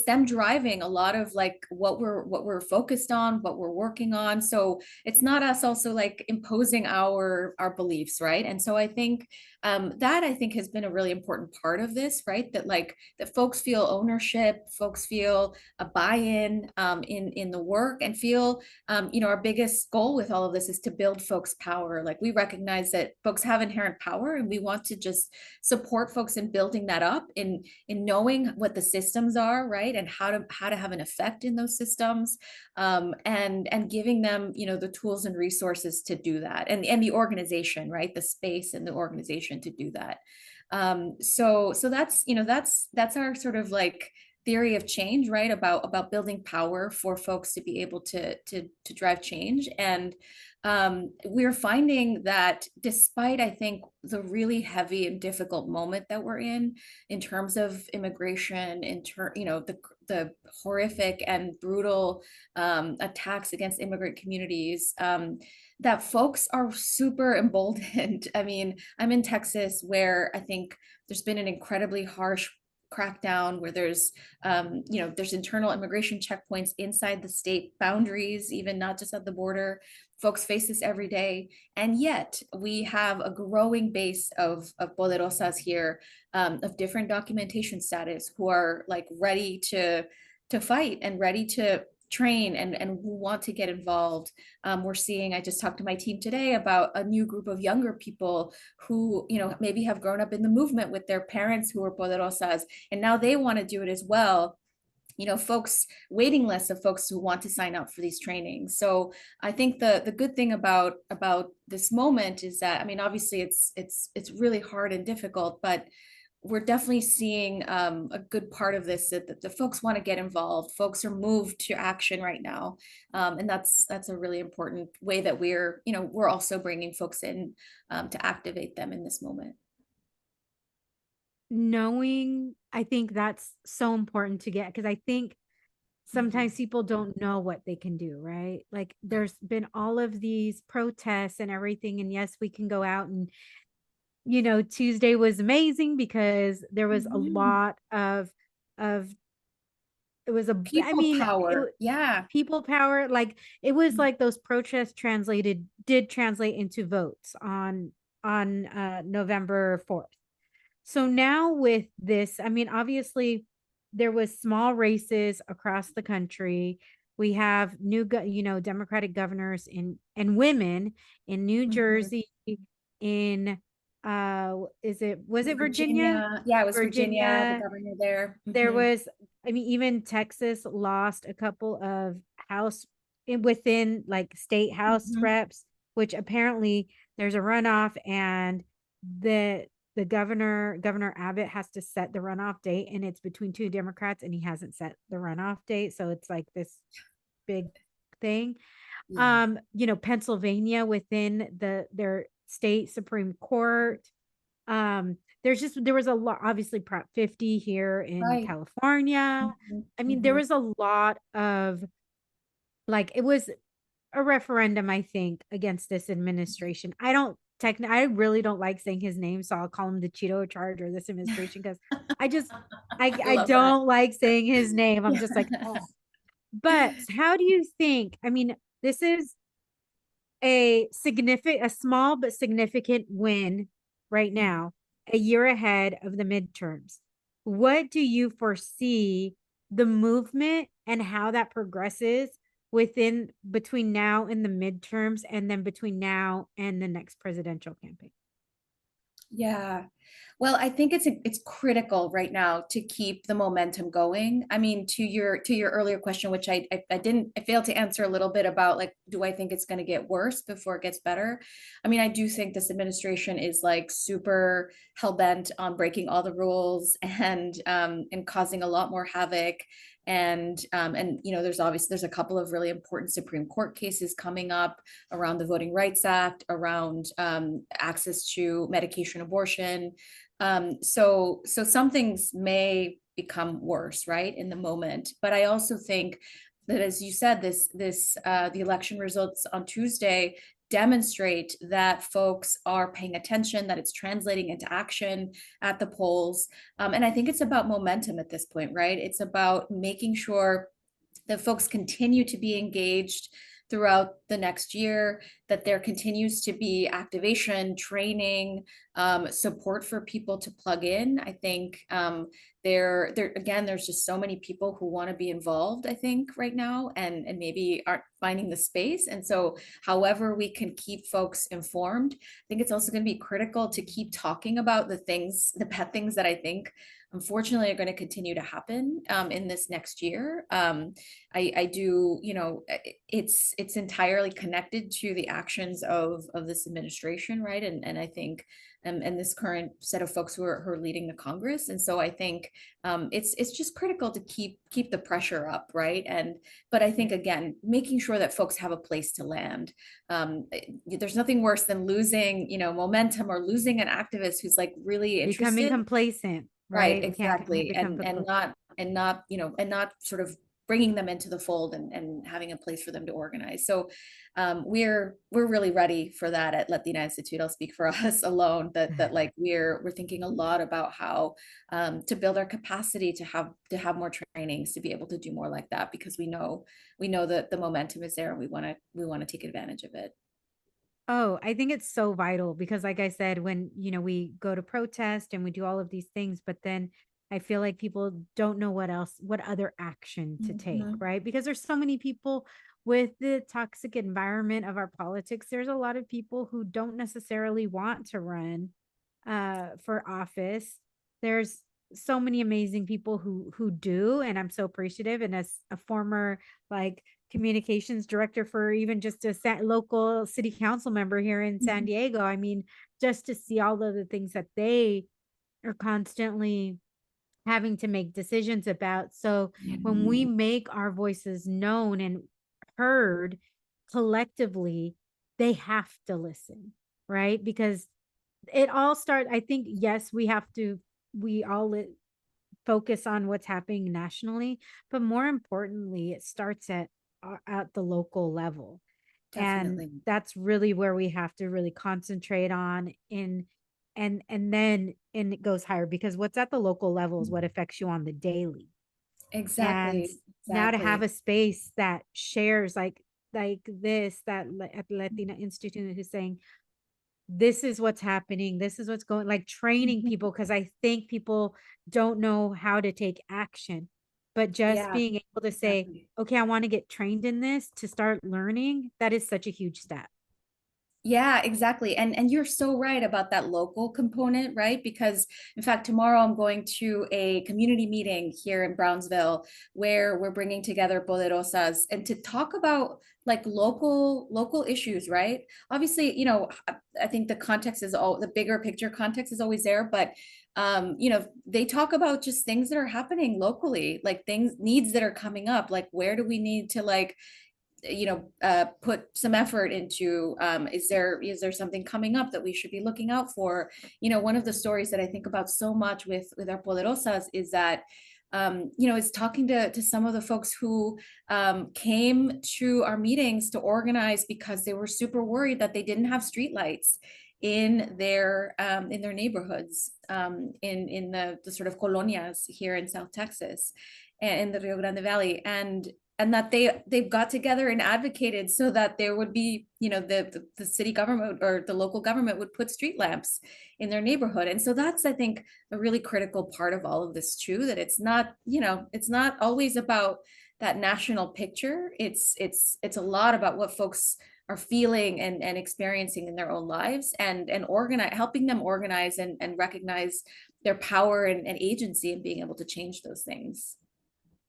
them driving a lot of like what we're focused on, what we're working on. So it's not us also like imposing our beliefs, right? And so I think that I think has been a really important part of this, right? That folks feel ownership, folks feel a buy-in in the work, and feel our biggest goal with all of this is to build folks' power. Like we recognize that folks have inherent power, and we want to just support folks in building that up, in knowing what the systems are, right, and how to have an effect in those systems, and giving them the tools and resources to do that, and the organization, right, the space and the organization to do that. So that's our sort of like theory of change, right? About building power for folks to be able to drive change. And we're finding that despite, I think, the really heavy and difficult moment that we're in terms of immigration, the horrific and brutal attacks against immigrant communities, that folks are super emboldened. I mean, I'm in Texas, where I think there's been an incredibly harsh crackdown, where there's internal immigration checkpoints inside the state boundaries, even not just at the border. Folks face this every day, and yet we have a growing base of poderosas here, of different documentation status, who are like ready to fight and ready to train, and who want to get involved. We're seeing, I just talked to my team today about a new group of younger people who maybe have grown up in the movement with their parents who were poderosas, and now they want to do it as well. Folks, waiting lists of folks who want to sign up for these trainings. So I think the good thing about this moment is that, I mean, obviously it's really hard and difficult, but we're definitely seeing a good part of this, that the folks want to get involved. Folks are moved to action right now, and that's a really important way that we're also bringing folks in to activate them in this moment. Knowing, I think that's so important to get, because I think sometimes people don't know what they can do, right? Like there's been all of these protests and everything, and yes, we can go out and Tuesday was amazing because there was a lot of it was I People mean, power. Yeah. people power. Like it was like those protests did translate into votes on November 4th. So now with this, I mean, obviously there was small races across the country. We have Democratic governors and women in New Jersey, in was it Virginia? Virginia. Yeah, it was Virginia, the Virginia. governor there. There was, I mean, even Texas lost a couple of within like state house reps, which apparently there's a runoff, and the Governor Abbott has to set the runoff date, and it's between two Democrats, and he hasn't set the runoff date. So it's like this big thing. Yeah. Pennsylvania within their state Supreme Court. There was a lot, obviously Prop 50 here in Right. California. Mhm, I mean, there mhm. was a lot of, like, it was a referendum, I think, against this administration. I really don't like saying his name, so I'll call him the Cheeto charge or this administration, because I just I I love that. don't like saying his name. I'm Yeah. just like, oh. But how do you think? I mean, this is a small but significant win right now, a year ahead of the midterms. What do you foresee the movement and how that progresses within between now and the midterms, and then between now and the next presidential campaign? Yeah. Well, I think it's critical right now to keep the momentum going. I mean, to your earlier question, which I failed to answer a little bit about, like, do I think it's going to get worse before it gets better? I mean, I do think this administration is like super hell bent on breaking all the rules and causing a lot more havoc. And you know, there's a couple of really important Supreme Court cases coming up around the Voting Rights Act, around access to medication abortion. So some things may become worse, right, in the moment. But I also think that, as you said, the election results on Tuesday demonstrate that folks are paying attention, that it's translating into action at the polls. And I think it's about momentum at this point, right? It's about making sure that folks continue to be engaged throughout the next year, that there continues to be activation, training, support for people to plug in. I think there again, there's just so many people who want to be involved, I think, right now, and maybe aren't finding the space. And so however we can keep folks informed, I think it's also going to be critical to keep talking about the bad things that I think unfortunately are going to continue to happen in this next year. I do, you know, it's entirely connected to the actions of this administration, right? And I think and this current set of folks who are leading the Congress. And so I think it's just critical to keep the pressure up, right? But I think, again, making sure that folks have a place to land. There's nothing worse than losing, you know, momentum, or losing an activist who's like really Becoming interested. complacent, Right, right? We can't exactly. become And not, you know, and not sort of bringing them into the fold and having a place for them to organize. So we're really ready for that at Latina Institute. I'll speak for us alone, that like we're thinking a lot about how to build our capacity to have more trainings, to be able to do more like that, because we know that the momentum is there, and we want to take advantage of it. Oh, I think it's so vital because, like I said, when, we go to protest and we do all of these things, but then I feel like people don't know what other action to take, Mhm. right? Because there's so many people with the toxic environment of our politics. There's a lot of people who don't necessarily want to run for office. There's so many amazing people who do, and I'm so appreciative. And as a former, like, communications director for even just a local city council member here in San Mhm. Diego, I mean, just to see all of the things that they are constantly having to make decisions about. So Yeah. when we make our voices known and heard collectively, they have to listen, right? Because it all starts, I think, yes, we all focus on what's happening nationally, but more importantly, it starts at the local level. And Definitely. that's really where we have to really concentrate on in and then and it goes higher, because what's at the local level is what affects you on the daily. And Exactly. now to have Exactly. a space that shares like this, at Latina Institute, who's saying, this is what's happening, this is what's going, like, training Mhm. people, because I think people don't know how to take action, but just Yeah, being able to say, exactly. okay, I want to get trained in this to start learning, that is such a huge step. Yeah, exactly. And you're so right about that local component, right? Because in fact, tomorrow I'm going to a community meeting here in Brownsville where we're bringing together poderosas and to talk about like local issues, right? Obviously, you know, I think the context is all the bigger picture context is always there, but you know, they talk about just things that are happening locally, like things needs that are coming up, like where do we need to like put some effort into, is there something coming up that we should be looking out for? One of the stories that I think about so much with our poderosas is that is talking to some of the folks who came to our meetings to organize because they were super worried that they didn't have streetlights in their neighborhoods, in the sort of colonias here in South Texas and in the Rio Grande Valley, and that they've got together and advocated so that there would be, the city government or the local government would put street lamps in their neighborhood. And so that's, I think, a really critical part of all of this too, that it's not always about that national picture. It's a lot about what folks are feeling and experiencing in their own lives, and helping them organize and recognize their power and agency in being able to change those things.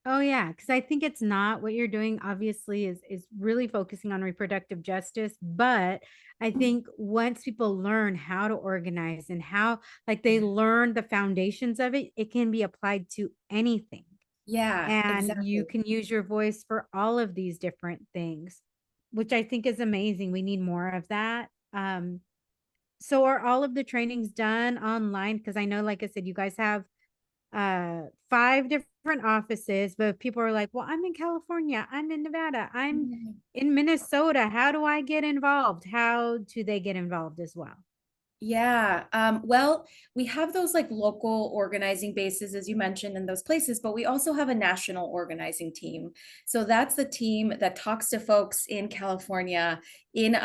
Oh yeah, because I think it's not what you're doing, obviously, is really focusing on reproductive justice. But I think once people learn how to organize and how, like, they learn the foundations of it, it can be applied to anything. Yeah, And you exactly. can use your voice for all of these different things, which I think is amazing. We need more of that. So are all of the trainings done online? Because I know, like I said, you guys have 5 different offices, but people are like, well, I'm in California, I'm in Nevada, I'm in Minnesota. How do I get involved? How do they get involved as well? Yeah. Well, we have those like local organizing bases, as you mentioned, in those places, but we also have a national organizing team. So that's the team that talks to folks in California, in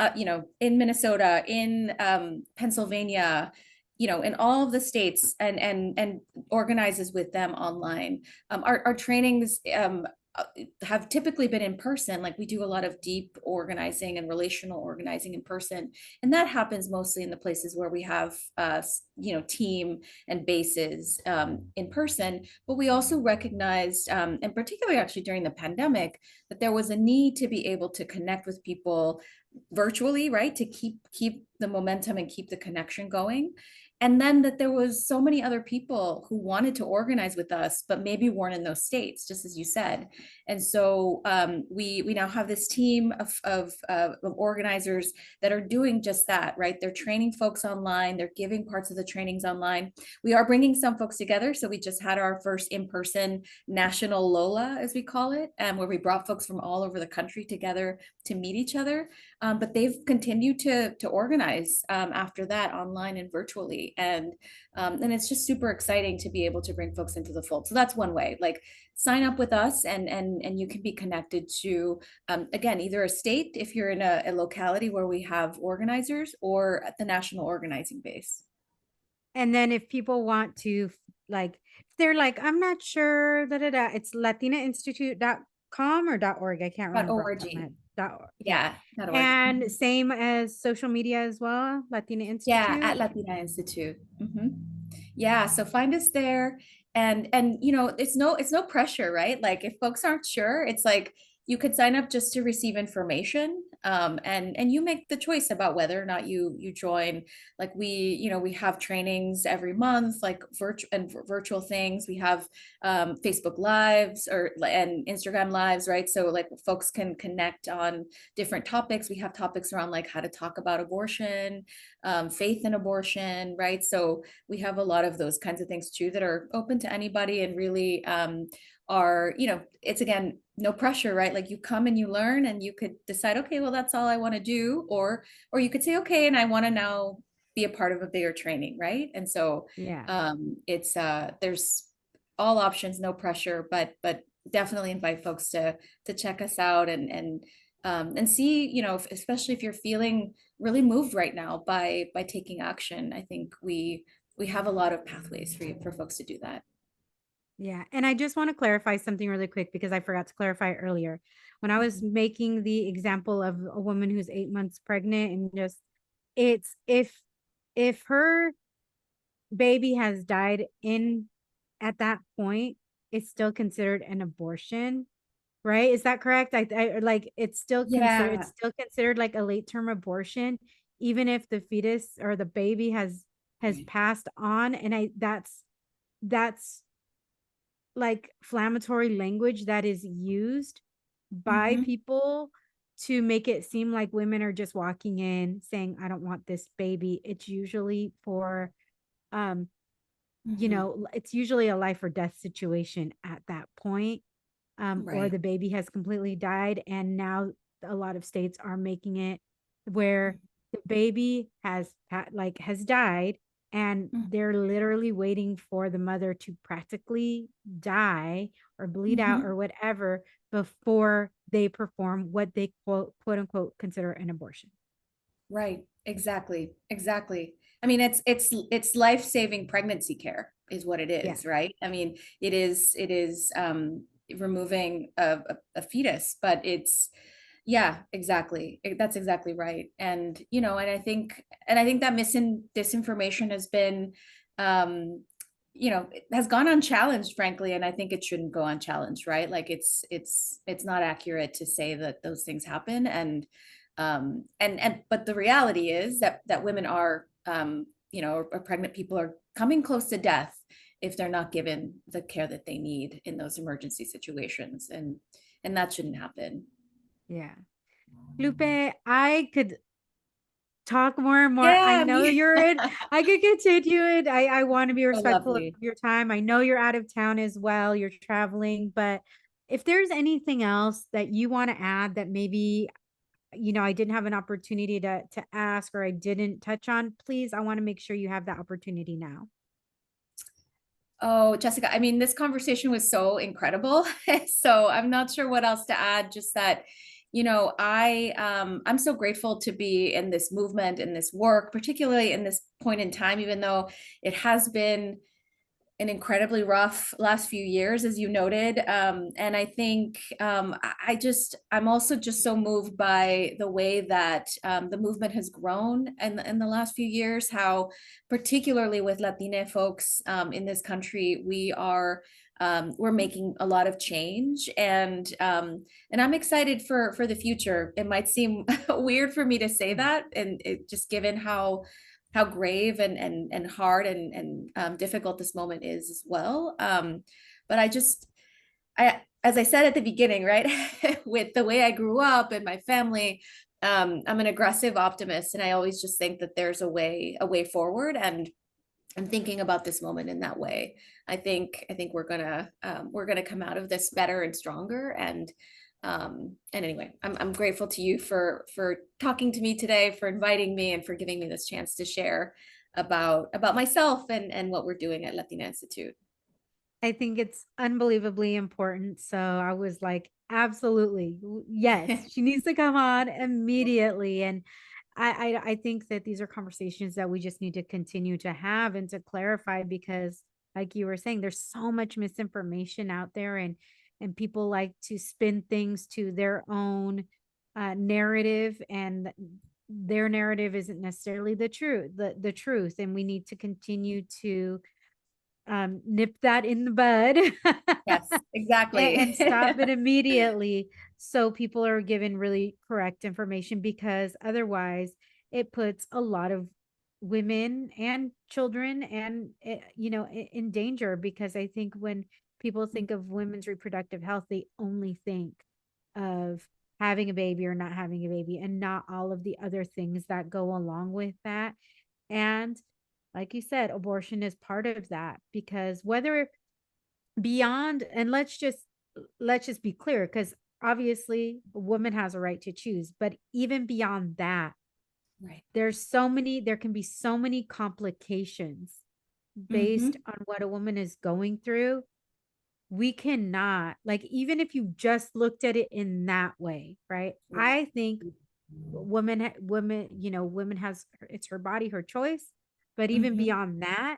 Minnesota, in Pennsylvania, in all of the states, and organizes with them online. Our trainings have typically been in person. Like, we do a lot of deep organizing and relational organizing in person, and that happens mostly in the places where we have team and bases in person. But we also recognized, and particularly actually during the pandemic, that there was a need to be able to connect with people virtually, right, to keep the momentum and keep the connection going. And then that there was so many other people who wanted to organize with us, but maybe weren't in those states, just as you said. And so we now have this team of organizers that are doing just that, right? They're training folks online. They're giving parts of the trainings online. We are bringing some folks together. So we just had our first in-person national Lola, as we call it, where we brought folks from all over the country together to meet each other. But they've continued to organize after that, online and virtually. And it's just super exciting to be able to bring folks into the fold. So that's one way. Like, sign up with us, and you can be connected to, again, either a state if you're in a locality where we have organizers, or at the national organizing base. And then if people want to, like, if they're like, I'm not sure, it's latinainstitute.com or .org. I can't remember off the top of my .org. head. .org. Yeah. Yeah, .org. And same as social media as well, Latina Yeah, Institute. at Latina Institute. Yeah, so find us there. And it's no pressure, right? Like, if folks aren't sure, it's like you could sign up just to receive information, and you make the choice about whether or not you join. Like, we have trainings every month, like virtual things. We have Facebook lives and Instagram lives, right? So, like, folks can connect on different topics. We have topics around, like, how to talk about abortion, faith in abortion, right? So we have a lot of those kinds of things too that are open to anybody, and really it's, again, no pressure, right? Like, you come and you learn, and you could decide, okay, well, that's all I want to do, or you could say, okay, and I want to now be a part of a bigger training, right? And so Yeah. it's there's all options, no pressure, but definitely invite folks to check us out, and see, especially if you're feeling really moved right now by taking action. I think we have a lot of pathways for folks to do that. Yeah. And I just want to clarify something really quick, because I forgot to clarify earlier. When I was making the example of a woman who's 8 months pregnant, and just, it's if her baby has died in at that point, it's still considered an abortion, right? Is that correct? I like, it's Yeah. still considered like a late term abortion, even if the fetus or the baby has passed on. And that's like inflammatory language that is used by Mhm. people to make it seem like women are just walking in saying, I don't want this baby. It's usually for, Mhm. it's usually a life or death situation at that point. Or Right. the baby has completely died. And now a lot of states are making it where the baby has died, and Mhm. they're literally waiting for the mother to practically die or bleed out Mhm. or whatever before they perform what they quote unquote consider an abortion. Right. Exactly. Exactly. I mean, it's life-saving pregnancy care is what it Yeah. is, right? I mean, it is removing a fetus, but it's yeah, exactly. That's exactly right. And and I think that disinformation has been um it has gone unchallenged, frankly, and I think it shouldn't go unchallenged, right? Like it's not accurate to say that those things happen, and but the reality is that women are or pregnant people are coming close to death if they're not given the care that they need in those emergency situations, and that shouldn't happen. Yeah. Lupe, I could talk more and more. I Yeah, know me. you're in. I could continue it. I want to be So respectful of lovely. your time. I know you're out of town as well. You're traveling, but if there's anything else that you want to add that maybe I didn't have an opportunity to ask or I didn't touch on, please, I want to make sure you have that opportunity now. Oh, Jessica, I mean, this conversation was so incredible. So I'm not sure what else to add, just that, I'm so grateful to be in this movement, in this work, particularly in this point in time, even though it has been an incredibly rough last few years, as you noted. And I think I'm also just so moved by the way that the movement has grown in the last few years, how particularly with Latiné folks in this country, we're making a lot of change, and I'm excited for the future. It might seem weird for me to say that, and just given how grave and hard and difficult this moment is as well. But as I said at the beginning, right, with the way I grew up and my family, I'm an aggressive optimist, and I always just think that there's a way forward, and I'm thinking about this moment in that way. I think we're gonna come out of this better and stronger. And anyway, I'm grateful to you for talking to me today, for inviting me, and for giving me this chance to share about myself and what we're doing at Latina Institute. I think it's unbelievably important. So I was like, absolutely, yes, she needs to come on immediately. And I think that these are conversations that we just need to continue to have and to clarify because, like you were saying, there's so much misinformation out there, and people like to spin things to their own narrative, and their narrative isn't necessarily the truth, and we need to continue to nip that in the bud Yes, and exactly. stop it immediately so people are given really correct information, because otherwise it puts a lot of women and children and in danger, because I think when people think of women's reproductive health, they only think of having a baby or not having a baby, and not all of the other things that go along with that. And like you said, abortion is part of that, because whether beyond, and let's just be clear, because obviously a woman has a right to choose, but even beyond that, Right. there can be so many complications based Hmm. on what a woman is going through. We cannot, like, even if you just looked at it in that way, right? I think women has, it's her body, her choice. But even Hmm. beyond that,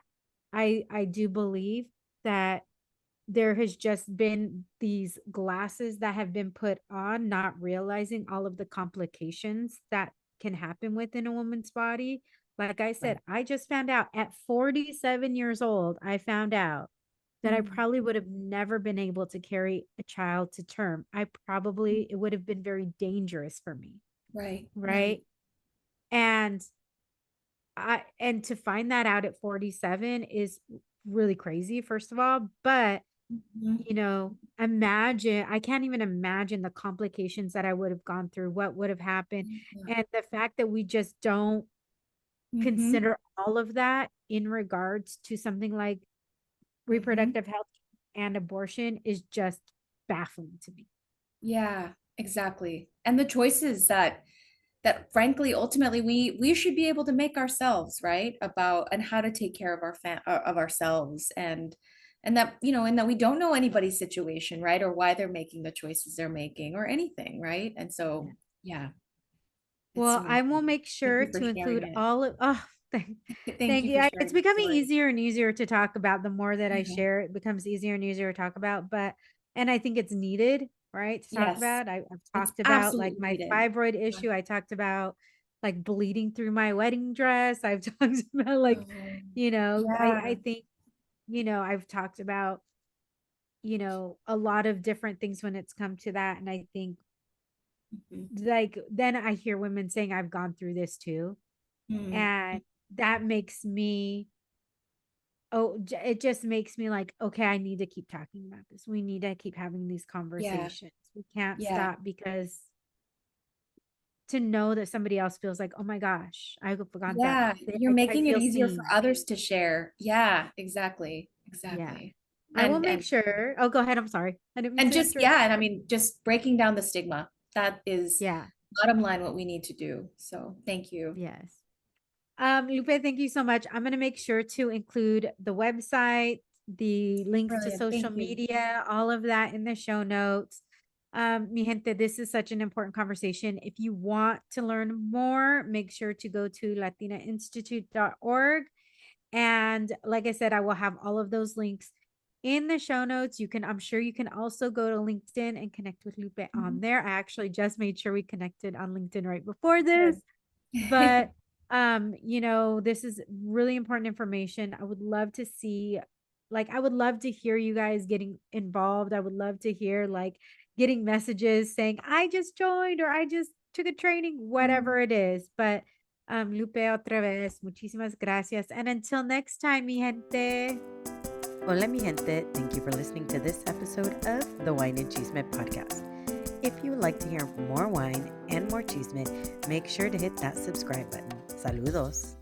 I do believe that there has just been these glasses that have been put on, not realizing all of the complications that can happen within a woman's body. Like I said, Right. I just found out at 47 years old, I found out that I Mm. probably would have never been able to carry a child to term. It would have been very dangerous for me. Right. Right. Right. And and to find that out at 47 is really crazy, first of all. But Mhm. imagine, I can't even imagine the complications that I would have gone through, what would have happened. Yeah. And the fact that we just don't Mhm. consider all of that in regards to something like Mhm. reproductive health and abortion is just baffling to me. Yeah, exactly. And the choices that frankly ultimately we should be able to make ourselves, right? About and how to take care of of ourselves, and that and that we don't know anybody's situation, right? Or why they're making the choices they're making or anything, right? And Yeah. so yeah, it's Well, so I will important. make Thank sure you for to include sharing all of, thank, it. Thank thank you you. for It's sharing your becoming story. easier and easier to talk about. The more that I Yeah. share, it becomes easier and easier to talk about. And I think it's needed, right? To talk Yes, about. I've it's talked about like absolutely my needed. fibroid Yeah. issue. I talked about like bleeding through my wedding dress. I've talked about like, Oh, I yeah. think, I've talked about, a lot of different things when it's come to that. And I think Mhm. like then I hear women saying I've gone through this too. Mm. And that makes me, it just makes me like, okay, I need to keep talking about this. We need to keep having these Yeah, conversations. We can't yeah. stop because to know that somebody else feels like, oh my gosh, I've gone that. Yeah, you're I making it feel easier for seen. others to share. Yeah, exactly. Yeah. Exactly. I will make And sure. Oh, go ahead. I'm sorry. I didn't mean and to just interrupt. yeah, and I mean just breaking down the stigma. That is Yeah. bottom line what we need to do. So thank you. Yes. Lupe, thank you so much. I'm going to make sure to include the website, the links to Brilliant. social Thank you. media, all of that in the show notes. Mi gente, this is such an important conversation. If you want to learn more, make sure to go to latinainstitute.org. And like I said, I will have all of those links in the show notes. I'm sure you can also go to LinkedIn and connect with Lupe on Mhm. there. I actually just made sure we connected on LinkedIn right before this, Good. but this is really important information. I would love to see, like, I would love to hear you guys getting involved. I would love to hear like getting messages saying I just joined or I just took a training, Mm. whatever it is. But Lupe, otra vez, muchísimas gracias, and until next time, mi gente. Hola, mi gente. Thank you for listening to this episode of the Wine and Chisme podcast. If you would like to hear more wine and more chisme, make sure to hit that subscribe button. Saludos.